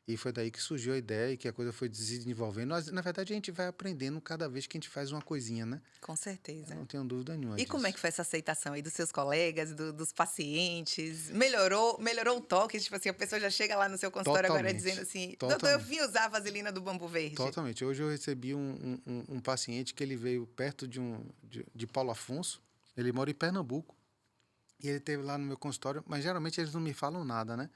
E foi daí que surgiu a ideia e que a coisa foi desenvolvendo. Na verdade, a gente vai aprendendo cada vez que a gente faz uma coisinha, né? Com certeza. Eu não tenho dúvida nenhuma E disso. como é que foi essa aceitação aí dos seus colegas, dos pacientes? Melhorou o toque? Tipo assim, a pessoa já chega lá no seu consultório agora Totalmente. dizendo assim, doutor, eu vim usar a vaselina do bambu verde. Totalmente. Hoje eu recebi um paciente que ele veio perto de Paulo Afonso. Ele mora em Pernambuco. E ele esteve lá no meu consultório, mas geralmente eles não me falam nada, né?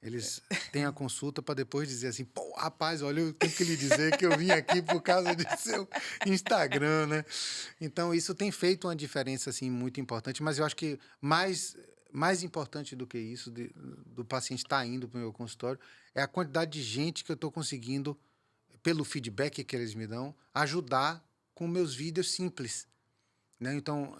Eles têm a consulta para depois dizer assim, pô, rapaz, olha, eu tenho que lhe dizer que eu vim aqui por causa de seu Instagram, né? Então, isso tem feito uma diferença, assim, muito importante, mas eu acho que mais importante do que isso, do paciente estar indo para o meu consultório, é a quantidade de gente que eu estou conseguindo, pelo feedback que eles me dão, ajudar com meus vídeos simples. Né? Então,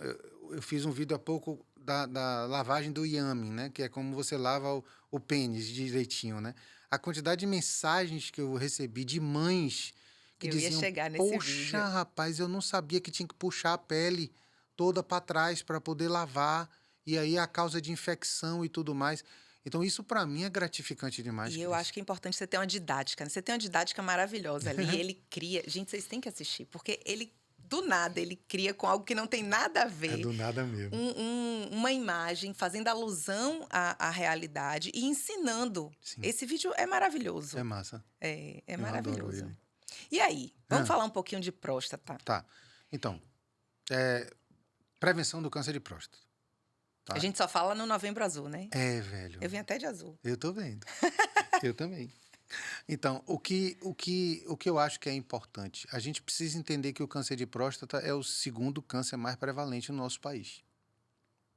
eu fiz um vídeo há pouco da lavagem do Yami, né? Que é como você lava o pênis direitinho, né? A quantidade de mensagens que eu recebi de mães que Eu ia diziam, chegar nesse poxa, vídeo. rapaz, eu não sabia que tinha que puxar a pele toda para trás para poder lavar, e aí a causa de infecção e tudo mais. Então, isso para mim é gratificante demais. E eu acho que é importante você ter uma didática, né? Você tem uma didática maravilhosa ali. Ele cria. Gente, vocês têm que assistir, porque ele, do nada, ele cria com algo que não tem nada a ver. É do nada mesmo. Uma imagem fazendo alusão à realidade e ensinando. Sim. Esse vídeo é maravilhoso. É massa. É Eu adoro maravilhoso. ele. E aí, vamos falar um pouquinho de próstata. Tá. Então, Prevenção do câncer de próstata. Tá? A gente só fala no Novembro Azul, né? Velho. Eu vim até de azul. Eu tô vendo. Eu também. Então, o que eu acho que é importante, a gente precisa entender que o câncer de próstata é o segundo câncer mais prevalente no nosso país,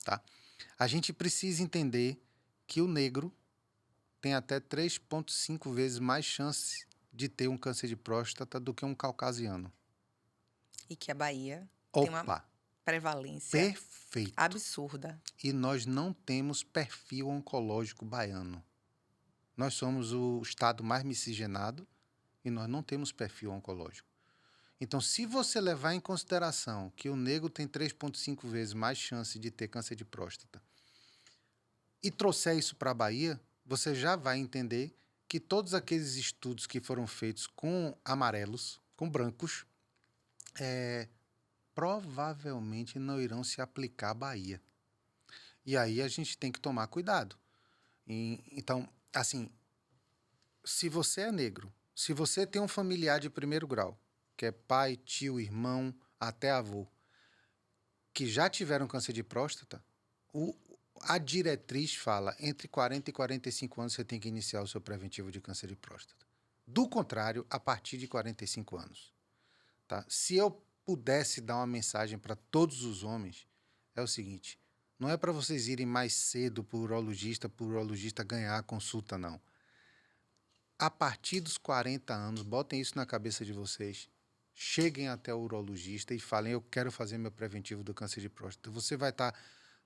tá? A gente precisa entender que o negro tem até 3,5 vezes mais chance de ter um câncer de próstata do que um caucasiano. E que a Bahia tem uma Opa, prevalência perfeito. absurda. E nós não temos perfil oncológico baiano. Nós somos o estado mais miscigenado e nós não temos perfil oncológico. Então, se você levar em consideração que o negro tem 3,5 vezes mais chance de ter câncer de próstata e trouxer isso para a Bahia, você já vai entender que todos aqueles estudos que foram feitos com amarelos, com brancos, provavelmente não irão se aplicar à Bahia. E aí a gente tem que tomar cuidado. Então, assim, se você é negro, se você tem um familiar de primeiro grau, que é pai, tio, irmão, até avô, que já tiveram câncer de próstata, a diretriz fala, entre 40 e 45 anos você tem que iniciar o seu preventivo de câncer de próstata. Do contrário, a partir de 45 anos. Tá? Se eu pudesse dar uma mensagem para todos os homens, é o seguinte: não é para vocês irem mais cedo para o urologista ganhar a consulta, não. A partir dos 40 anos, botem isso na cabeça de vocês, cheguem até o urologista e falem, eu quero fazer meu preventivo do câncer de próstata. Você vai estar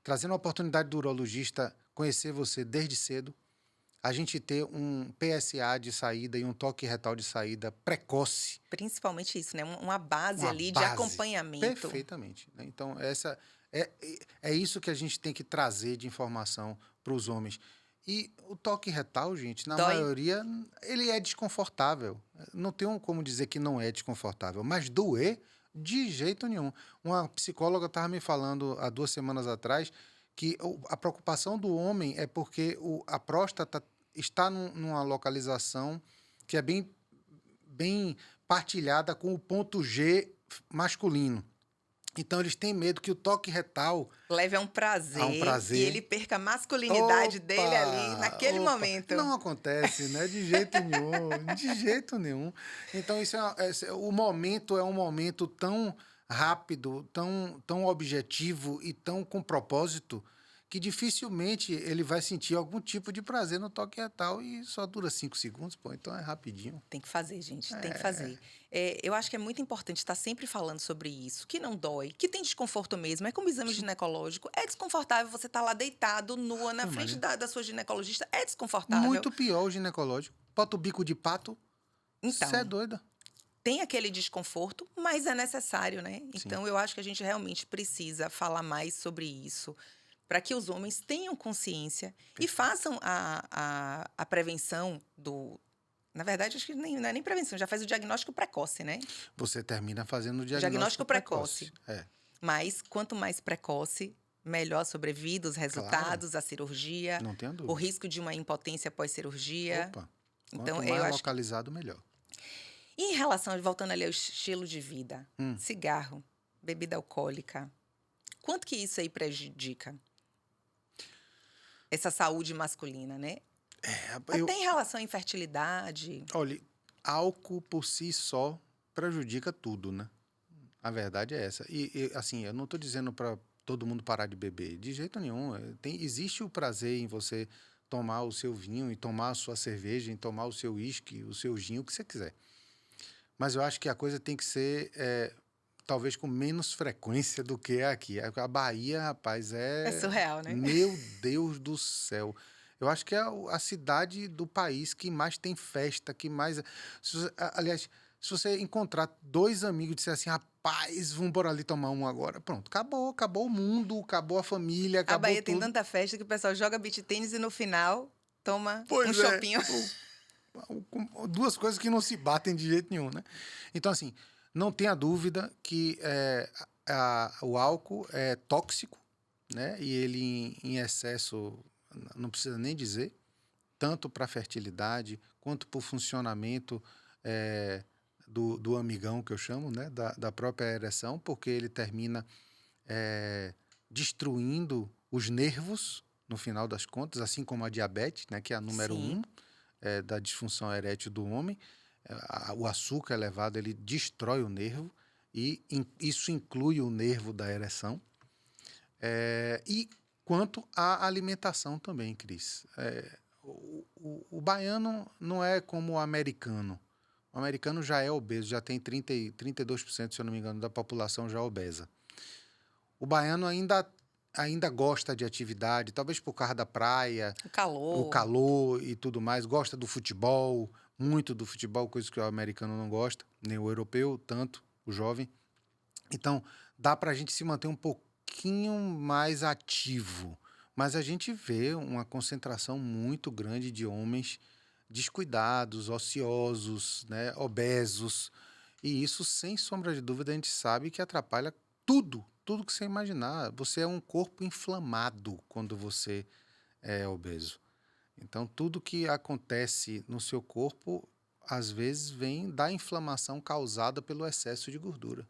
trazendo a oportunidade do urologista conhecer você desde cedo, a gente ter um PSA de saída e um toque retal de saída precoce. Principalmente isso, né? Uma base Uma ali de base. acompanhamento. Perfeitamente. Então, essa é isso que a gente tem que trazer de informação para os homens. E o toque retal, gente, na Dói? maioria, ele é desconfortável. Não tem como dizer que não é desconfortável, mas doer, de jeito nenhum. Uma psicóloga estava me falando há 2 semanas atrás que a preocupação do homem é porque a próstata está numa localização que é bem partilhada com o ponto G masculino. Então, eles têm medo que o toque retal leve a um prazer e ele perca a masculinidade dele ali naquele momento. Não acontece, né? De jeito nenhum, de jeito nenhum. Então, o momento é um momento tão rápido, tão objetivo e tão com propósito que dificilmente ele vai sentir algum tipo de prazer no toque retal e só dura 5 segundos, pô, então é rapidinho. Tem que fazer, gente, tem que fazer. Eu acho que é muito importante estar sempre falando sobre isso, que não dói, que tem desconforto mesmo, é como exame ginecológico, é desconfortável você estar lá deitado, nua, na frente da sua ginecologista, é desconfortável. Muito pior o ginecológico. Bota o bico de pato, Então, você é doida. tem aquele desconforto, mas é necessário, né? Então, eu acho que a gente realmente precisa falar mais sobre isso, para que os homens tenham consciência e façam a prevenção do... Na verdade, acho que não é nem prevenção, já faz o diagnóstico precoce, né? Você termina fazendo o Diagnóstico precoce. É. Mas, quanto mais precoce, melhor a sobrevida, os resultados, a cirurgia, Não tenho o dúvida. risco de uma impotência pós-cirurgia. Opa, Então, quanto eu mais acho localizado, melhor. E em relação, voltando ali ao estilo de vida, cigarro, bebida alcoólica, quanto que isso aí prejudica essa saúde masculina, né? Até em relação à infertilidade. Olha, álcool por si só prejudica tudo, né? A verdade é essa. E assim, eu não estou dizendo para todo mundo parar de beber, de jeito nenhum. Existe o prazer em você tomar o seu vinho, em tomar a sua cerveja, em tomar o seu uísque, o seu gin, o que você quiser. Mas eu acho que a coisa tem que ser, talvez, com menos frequência do que é aqui. A Bahia, rapaz, É surreal, né? Meu Deus do céu. Eu acho que é a cidade do país que mais tem festa, que mais... Aliás, se você encontrar 2 amigos e disser assim, rapaz, vamos embora ali tomar um agora. Pronto, acabou o mundo, acabou a família, acabou A Bahia tudo. tem tanta festa que o pessoal joga beach tênis e no final toma Pois um chopinho. 2 coisas que não se batem de jeito nenhum, né? Então, assim, não tenha dúvida que o álcool é tóxico, né? E ele em excesso, não precisa nem dizer, tanto para a fertilidade quanto para o funcionamento do amigão, que eu chamo, né? Da própria ereção, porque ele termina destruindo os nervos, no final das contas, assim como a diabetes, né, que é a número Sim. 1 da disfunção erétil do homem. O açúcar elevado, ele destrói o nervo, e isso inclui o nervo da ereção. E quanto à alimentação também, Cris. O baiano não é como o americano. O americano já é obeso, já tem 32%, se eu não me engano, da população já obesa. O baiano ainda gosta de atividade, talvez por causa da praia, o O calor. calor e tudo mais, gosta do futebol, muito do futebol, coisa que o americano não gosta, nem o europeu, tanto, o jovem. Então, dá para a gente se manter um pouquinho mais ativo, mas a gente vê uma concentração muito grande de homens descuidados, ociosos, né, obesos, e isso, sem sombra de dúvida, a gente sabe que atrapalha tudo que você imaginar. Você é um corpo inflamado quando você é obeso. Então, tudo que acontece no seu corpo, às vezes, vem da inflamação causada pelo excesso de gordura.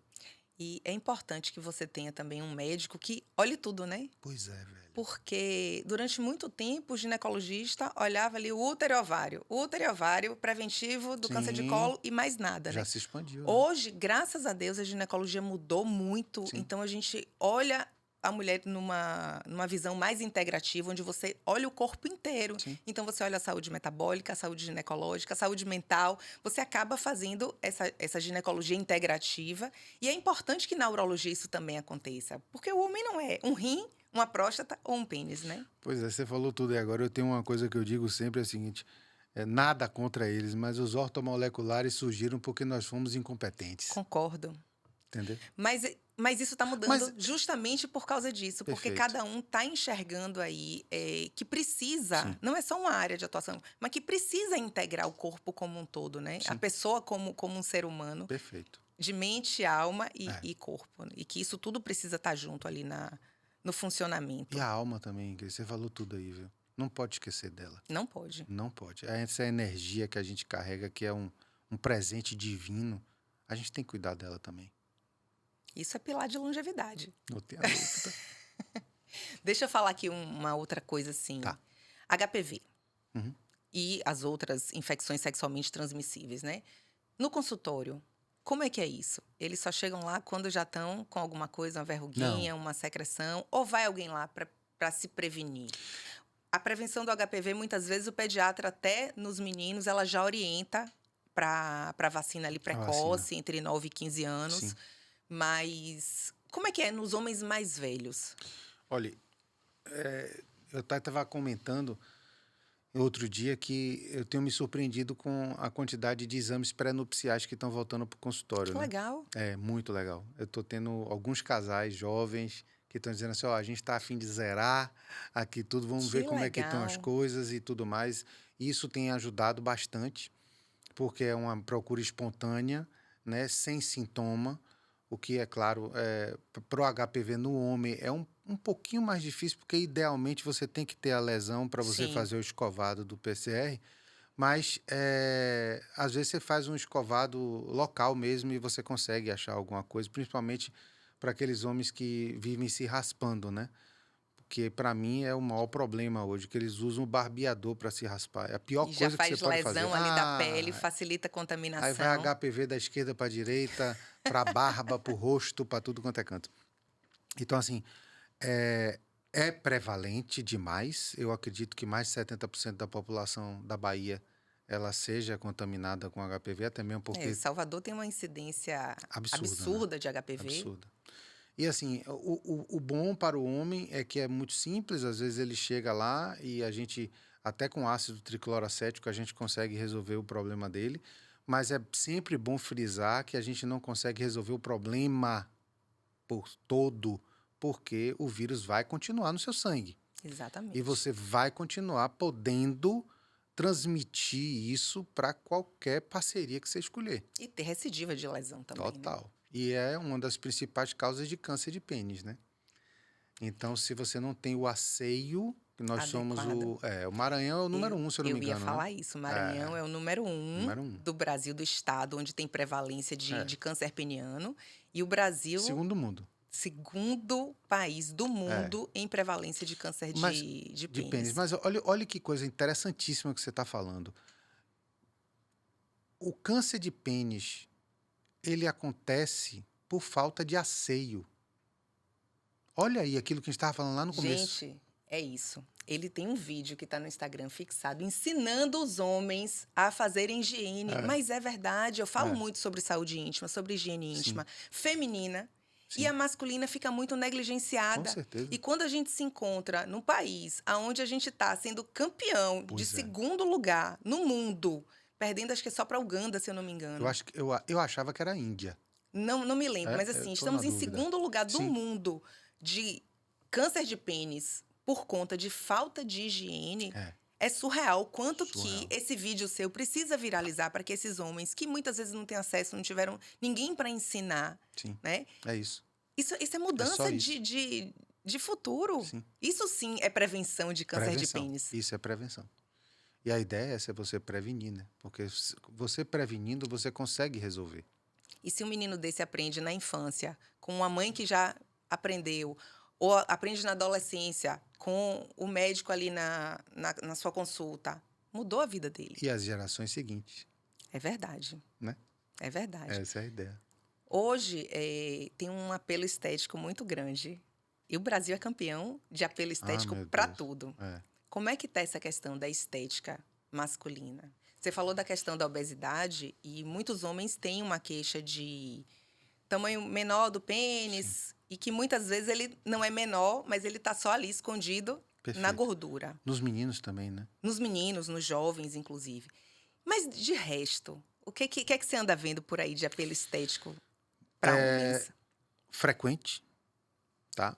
E é importante que você tenha também um médico que olhe tudo, né? Pois é, velho. Porque durante muito tempo o ginecologista olhava ali o útero e ovário preventivo do câncer de Sim, colo e mais nada, já né? se expandiu, né? Hoje, graças a Deus, a ginecologia mudou muito, Sim, então a gente olha a mulher numa visão mais integrativa, onde você olha o corpo inteiro. sim. Então, você olha a saúde metabólica, a saúde ginecológica, a saúde mental. Você acaba fazendo essa ginecologia integrativa. E é importante que na urologia isso também aconteça. Porque o homem não é um rim, uma próstata ou um pênis, né? Pois é, você falou tudo. E agora eu tenho uma coisa que eu digo sempre, é a seguinte: nada contra eles, mas os ortomoleculares surgiram porque nós fomos incompetentes. Concordo. Entendeu? Mas isso está Mas, mudando justamente por causa disso, porque perfeito. cada um está enxergando aí que precisa, Sim, não é só uma área de atuação, mas que precisa integrar o corpo como um todo, né? A sim, pessoa como um ser humano, perfeito. de mente, alma É. e corpo, né? E que isso tudo precisa estar junto ali no E funcionamento. a alma também, Ingrid, você falou tudo aí, viu? Não pode esquecer dela. Não pode. Não pode. Essa energia que a gente carrega, que é um presente divino, a gente tem que cuidar dela também. Isso é pilar de longevidade. Não tenha dúvida. Deixa eu falar aqui uma outra coisa assim. Tá. HPV Uhum. e as outras infecções sexualmente transmissíveis, né? No consultório, como é que é isso? Eles só chegam lá quando já estão com alguma coisa, uma Não. verruguinha, uma secreção, ou vai alguém lá para se prevenir? A prevenção do HPV, muitas vezes, o pediatra, até nos meninos, ela já orienta para vacina ali A vacina. precoce, entre 9 e 15 anos. Sim. Mas como é que é nos homens mais velhos? Olha, eu estava comentando outro dia que eu tenho me surpreendido com a quantidade de exames pré-nupciais que estão voltando para o consultório, Que né? legal. É muito legal. Eu estou tendo alguns casais jovens que estão dizendo assim, ó, a gente está a fim de zerar aqui tudo, vamos ver Que como é que estão as legal. coisas e tudo mais. Isso tem ajudado bastante, porque é uma procura espontânea, né, sem sintoma, o que, é claro, para o HPV no homem é um pouquinho mais difícil, porque idealmente você tem que ter a lesão para você Sim. fazer o escovado do PCR, mas às vezes você faz um escovado local mesmo e você consegue achar alguma coisa, principalmente para aqueles homens que vivem se raspando, né? Porque para mim é o maior problema hoje, que eles usam o barbeador para se raspar. É a pior E já coisa que você faz pode fazer. lesão ali da pele, facilita a Aí vai contaminação. HPV da esquerda para a direita, para a barba, para o rosto, para tudo quanto é canto. Então, assim, é prevalente demais. Eu acredito que mais de 70% da população da Bahia ela seja contaminada com HPV, até mesmo porque Salvador tem uma incidência absurda, né? absurda de HPV. Absurda. E assim, o bom para o homem é que é muito simples, às vezes ele chega lá e a gente, até com ácido tricloracético, a gente consegue resolver o problema dele, mas é sempre bom frisar que a gente não consegue resolver o problema por todo, porque o vírus vai continuar no seu sangue. E Exatamente. você vai continuar podendo transmitir isso para qualquer parceria que você escolher. E ter recidiva de lesão também, né? Total. E é uma das principais causas de câncer de pênis, né? Então, se você não tem o asseio, que nós somos Adequado. o Maranhão é o número 1, se eu não Eu me ia engano, né? falar isso. Maranhão é o número Número 1. do Brasil, do estado, onde tem prevalência de É. câncer peniano. E o Brasil, Segundo mundo. Segundo país do É. mundo em prevalência de câncer Mas de de pênis. pênis. Mas olha que coisa interessantíssima que você está falando. O câncer de pênis, ele acontece por falta de asseio. Olha aí aquilo que a gente estava falando lá no começo. Gente, é isso. Ele tem um vídeo que está no Instagram fixado ensinando os homens a fazerem higiene. É, Mas é verdade, eu falo é, muito sobre saúde íntima, sobre higiene sim, íntima feminina. E sim, a masculina fica muito com negligenciada. certeza. E quando a gente se encontra num país onde a gente está sendo campeão de Pois é. segundo lugar no mundo, perdendo acho que é só para Uganda, se eu não me Eu engano. acho que eu achava que era a Índia. Não me lembro, mas Eu assim, tô na estamos em dúvida. segundo lugar do Sim, mundo de câncer de pênis por conta de falta de higiene. é, É surreal quanto que surreal. esse vídeo seu precisa viralizar para que esses homens, que muitas vezes não têm acesso, não tiveram ninguém para ensinar, Sim, né? é isso. Isso é É só mudança isso. de futuro. Sim, Isso sim é prevenção de câncer de prevenção. pênis. Isso é prevenção. E a ideia é essa, é você prevenir, né? Porque você prevenindo, você consegue resolver. E se um menino desse aprende na infância, com uma mãe que já aprendeu, ou aprende na adolescência, com o médico ali na sua consulta, mudou a vida dele. E as gerações seguintes, É verdade. né? É verdade. Essa é a ideia. Hoje tem um apelo estético muito grande. E o Brasil é campeão de apelo Ah, estético meu para Deus. tudo. É. Como é que tá essa questão da estética masculina? Você falou da questão da obesidade e muitos homens têm uma queixa de tamanho menor do Sim, pênis e que muitas vezes ele não é menor, mas ele tá só ali escondido na perfeito. gordura. Nos meninos também, né? Nos meninos, nos jovens, inclusive. Mas de resto, o que é que você anda vendo por aí de apelo estético para É homens? frequente, tá?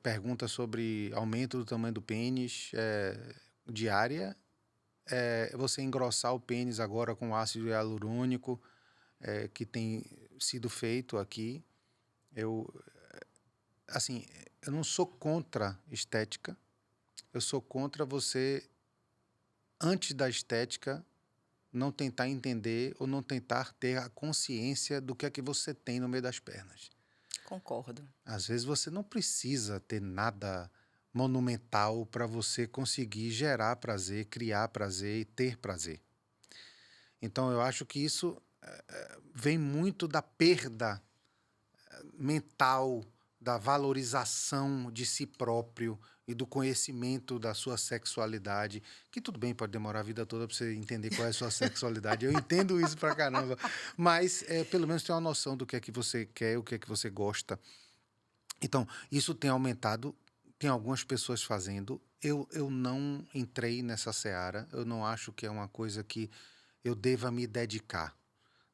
Pergunta sobre aumento do tamanho do pênis, diária. Você engrossar o pênis agora com ácido hialurônico, que tem sido feito aqui. Eu, assim, eu não sou contra estética, eu sou contra você, antes da estética, não tentar entender ou não tentar ter a consciência do que é que você tem no meio das pernas. Concordo. Às vezes você não precisa ter nada monumental para você conseguir gerar prazer, criar prazer e ter prazer. Então eu acho que isso vem muito da perda mental, da valorização de si próprio e do conhecimento da sua sexualidade, que tudo bem, pode demorar a vida toda para você entender qual é a sua sexualidade. Eu entendo isso pra caramba, mas pelo menos ter uma noção do que é que você quer, o que é que você gosta. Então, isso tem aumentado, tem algumas pessoas fazendo. Eu não entrei nessa seara, eu não acho que é uma coisa que eu deva me dedicar,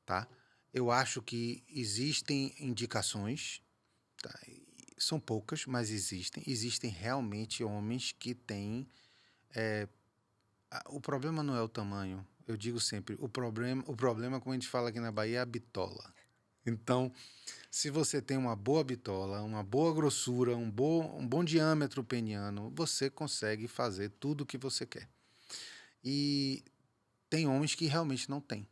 tá? Eu acho que existem indicações, tá? São poucas, mas existem. Existem realmente homens que têm. O problema não é o tamanho. Eu digo sempre, o problema, como a gente fala aqui na Bahia, é a bitola. Então, se você tem uma boa bitola, uma boa grossura, um bom diâmetro peniano, você consegue fazer tudo o que você quer. E tem homens que realmente não têm.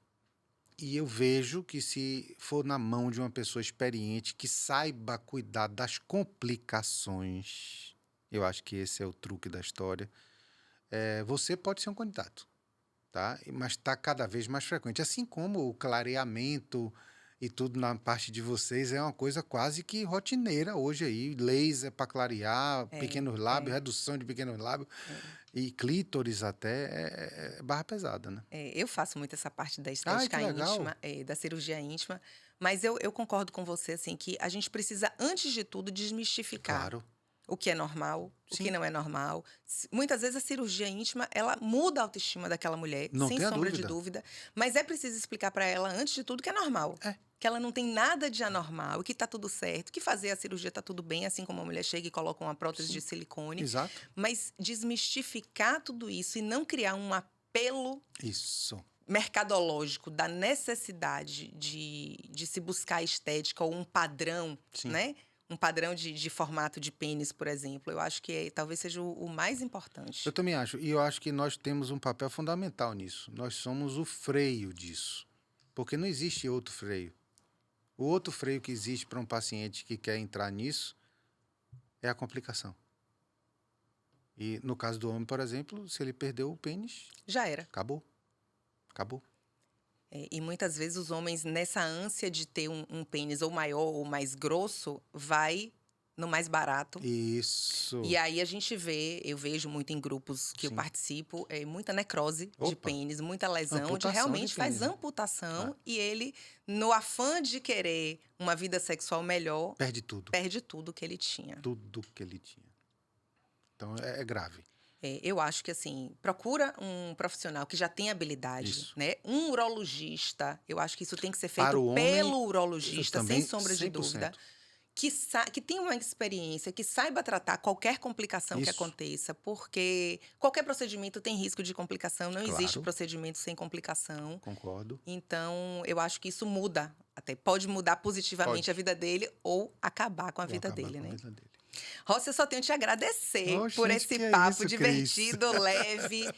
E eu vejo que se for na mão de uma pessoa experiente, que saiba cuidar das complicações, eu acho que esse é o truque da história, você pode ser um candidato, tá? Mas está cada vez mais frequente. Assim como o clareamento e tudo na parte de vocês é uma coisa quase que rotineira hoje aí. Laser para clarear, É, pequenos lábios, é, redução de pequenos lábios é. e clítoris até, é barra pesada, né? Eu faço muito essa parte da Ai, que estética legal! íntima, da cirurgia íntima, mas eu concordo com você, assim, que a gente precisa, antes de tudo, desmistificar Claro, o que é normal, o que sim, não é normal. Muitas vezes a cirurgia íntima, ela muda a autoestima daquela mulher, não sem tenha sombra de dúvida. dúvida, mas é preciso explicar para ela, antes de tudo, que é normal. É, Que ela não tem nada de anormal, que tá tudo certo, que fazer a cirurgia tá tudo bem, assim como a mulher chega e coloca uma prótese de sim, silicone. exato. Mas desmistificar tudo isso e não criar um apelo Isso, mercadológico da necessidade de se buscar estética ou um padrão, sim. né? Um padrão de formato de pênis, por exemplo. Eu acho que talvez seja o mais Eu importante. também acho. E eu acho que nós temos um papel fundamental nisso. Nós somos o freio disso. Porque não existe outro freio. O outro freio que existe para um paciente que quer entrar nisso é a complicação. E no caso do homem, por exemplo, se ele perdeu o pênis, Já era. acabou. Acabou. E muitas vezes os homens, nessa ânsia de ter um pênis ou maior ou mais grosso, vai no mais barato. Isso. E aí a gente vê, eu vejo muito em grupos que eu Sim. participo, muita necrose de Opa. pênis, muita lesão, de Amputação de realmente faz pênis, né? amputação e ele, no afã de querer uma vida sexual melhor, Perde tudo. perde tudo que ele tinha. Tudo que ele tinha. Então é grave. Eu acho que, assim, procura um profissional que já tem habilidade, Isso. né? Um urologista, eu acho que isso tem que ser Para feito o homem, pelo urologista, sem também sombra de 100%. dúvida. Que tenha uma experiência, que saiba tratar qualquer complicação que Isso. aconteça, porque qualquer procedimento tem risco de complicação, não existe Claro. procedimento sem complicação. Concordo. Então, eu acho que isso muda, até pode mudar positivamente Pode. a vida dele ou acabar com a Vou vida acabar dele, com a né? vida dele. Rossi, eu só tenho que te agradecer Oxe, por gente, esse que é papo isso, Cris? divertido, leve,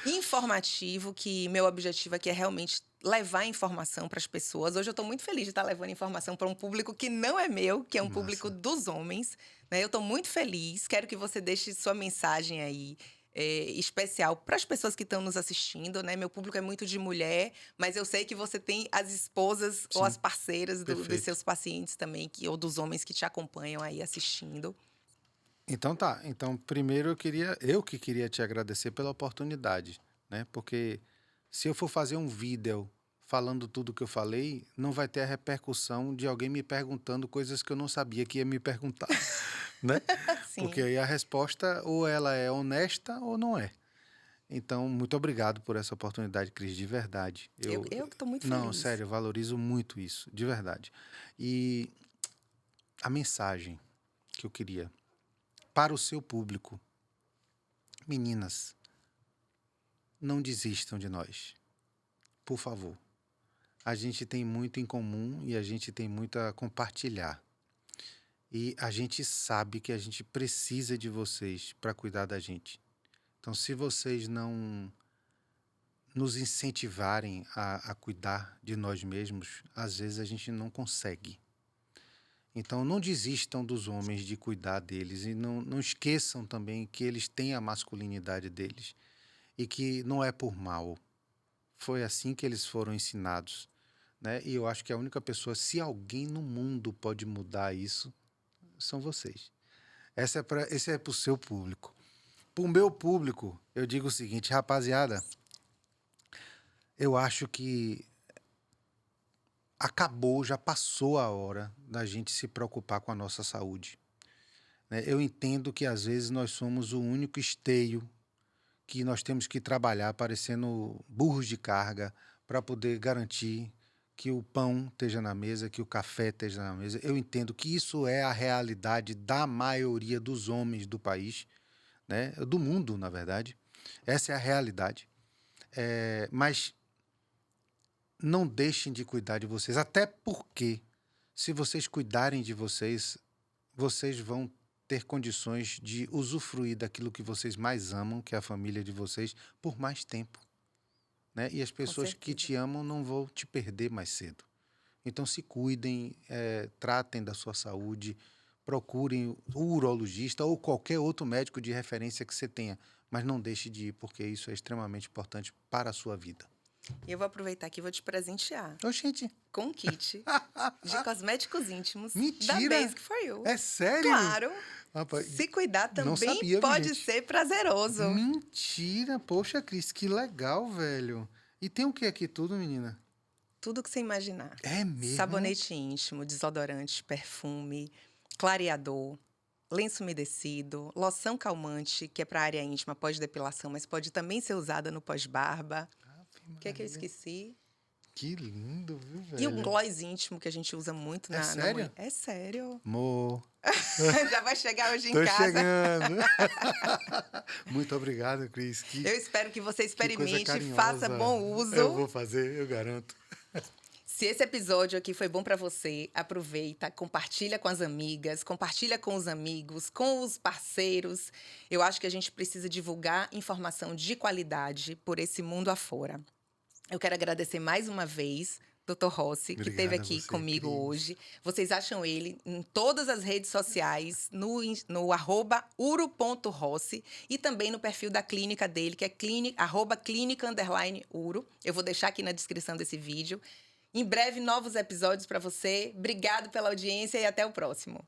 informativo, que meu objetivo aqui é realmente levar informação para as pessoas. Hoje eu estou muito feliz de estar levando informação para um público que não é meu, que é um Massa. público dos homens, né? Eu estou muito feliz, quero que você deixe sua mensagem aí especial para as pessoas que estão nos assistindo, né? Meu público é muito de mulher, mas eu sei que você tem as esposas ou Sim. as parceiras dos Perfeito. seus pacientes também, ou dos homens que te acompanham aí assistindo. Então tá. Então, primeiro eu que queria te agradecer pela oportunidade, né? Porque se eu for fazer um vídeo falando tudo que eu falei, não vai ter a repercussão de alguém me perguntando coisas que eu não sabia que ia me perguntar, né? Sim. Porque aí a resposta ou ela é honesta ou não é. Então, muito obrigado por essa oportunidade, Cris, de verdade. Eu que estou muito Não, feliz. sério, eu valorizo muito isso, de verdade. E a mensagem que eu queria para o seu público: meninas, não desistam de nós, por favor. A gente tem muito em comum e a gente tem muito a compartilhar. E a gente sabe que a gente precisa de vocês para cuidar da gente. Então, se vocês não nos incentivarem a cuidar de nós mesmos, às vezes a gente não consegue. Então, não desistam dos homens de cuidar deles e não esqueçam também que eles têm a masculinidade deles e que não é por mal. Foi assim que eles foram ensinados, né? E eu acho que a única pessoa, se alguém no mundo pode mudar isso, são vocês. Esse é para o seu público. Para o meu público, eu digo o seguinte, rapaziada, eu acho que acabou, já passou a hora da gente se preocupar com a nossa saúde, né? Eu entendo que às vezes nós somos o único esteio que nós temos que trabalhar parecendo burros de carga para poder garantir que o pão esteja na mesa, que o café esteja na mesa. Eu entendo que isso é a realidade da maioria dos homens do país, né? Do mundo, na verdade. Essa é a realidade. Mas não deixem de cuidar de vocês, até porque se vocês cuidarem de vocês, vocês vão ter condições de usufruir daquilo que vocês mais amam, que é a família de vocês, por mais tempo, né? E as pessoas que te amam não vão te perder mais cedo. Então se cuidem, tratem da sua saúde, procurem o urologista ou qualquer outro médico de referência que você tenha, mas não deixe de ir, porque isso é extremamente importante para a sua vida. E eu vou aproveitar aqui e vou te presentear Ô, gente, com um kit de cosméticos íntimos da mentira! Basic For You. É sério? Claro. Rapaz, Se cuidar não também sabia, viu, pode gente? ser prazeroso. Mentira! Poxa, Cris, que legal, velho. E tem o que aqui tudo, menina? Tudo que você imaginar. É mesmo? Sabonete íntimo, desodorante, perfume, clareador, lenço umedecido, loção calmante, que é para área íntima, pós-depilação, mas pode também ser usada no pós-barba. O que é que eu esqueci? Que lindo, viu, velho? E o gloss íntimo, que a gente usa muito É na sério? mulher. É sério. Amor, Já vai chegar hoje em tô casa. chegando. Muito obrigado, Cris. Eu espero que você que coisa experimente, carinhosa. faça bom uso. Eu vou fazer, eu garanto. Se esse episódio aqui foi bom para você, aproveita, compartilha com as amigas, compartilha com os amigos, com os parceiros. Eu acho que a gente precisa divulgar informação de qualidade por esse mundo afora. Eu quero agradecer mais uma vez, Dr. Rossi, que esteve Obrigado a aqui você, comigo Cris. hoje. Vocês acham ele em todas as redes sociais, no @uro.rossi e também no perfil da clínica dele, que é @clínica_uro. Eu vou deixar aqui na descrição desse vídeo. Em breve, novos episódios para você. Obrigado pela audiência e até o próximo.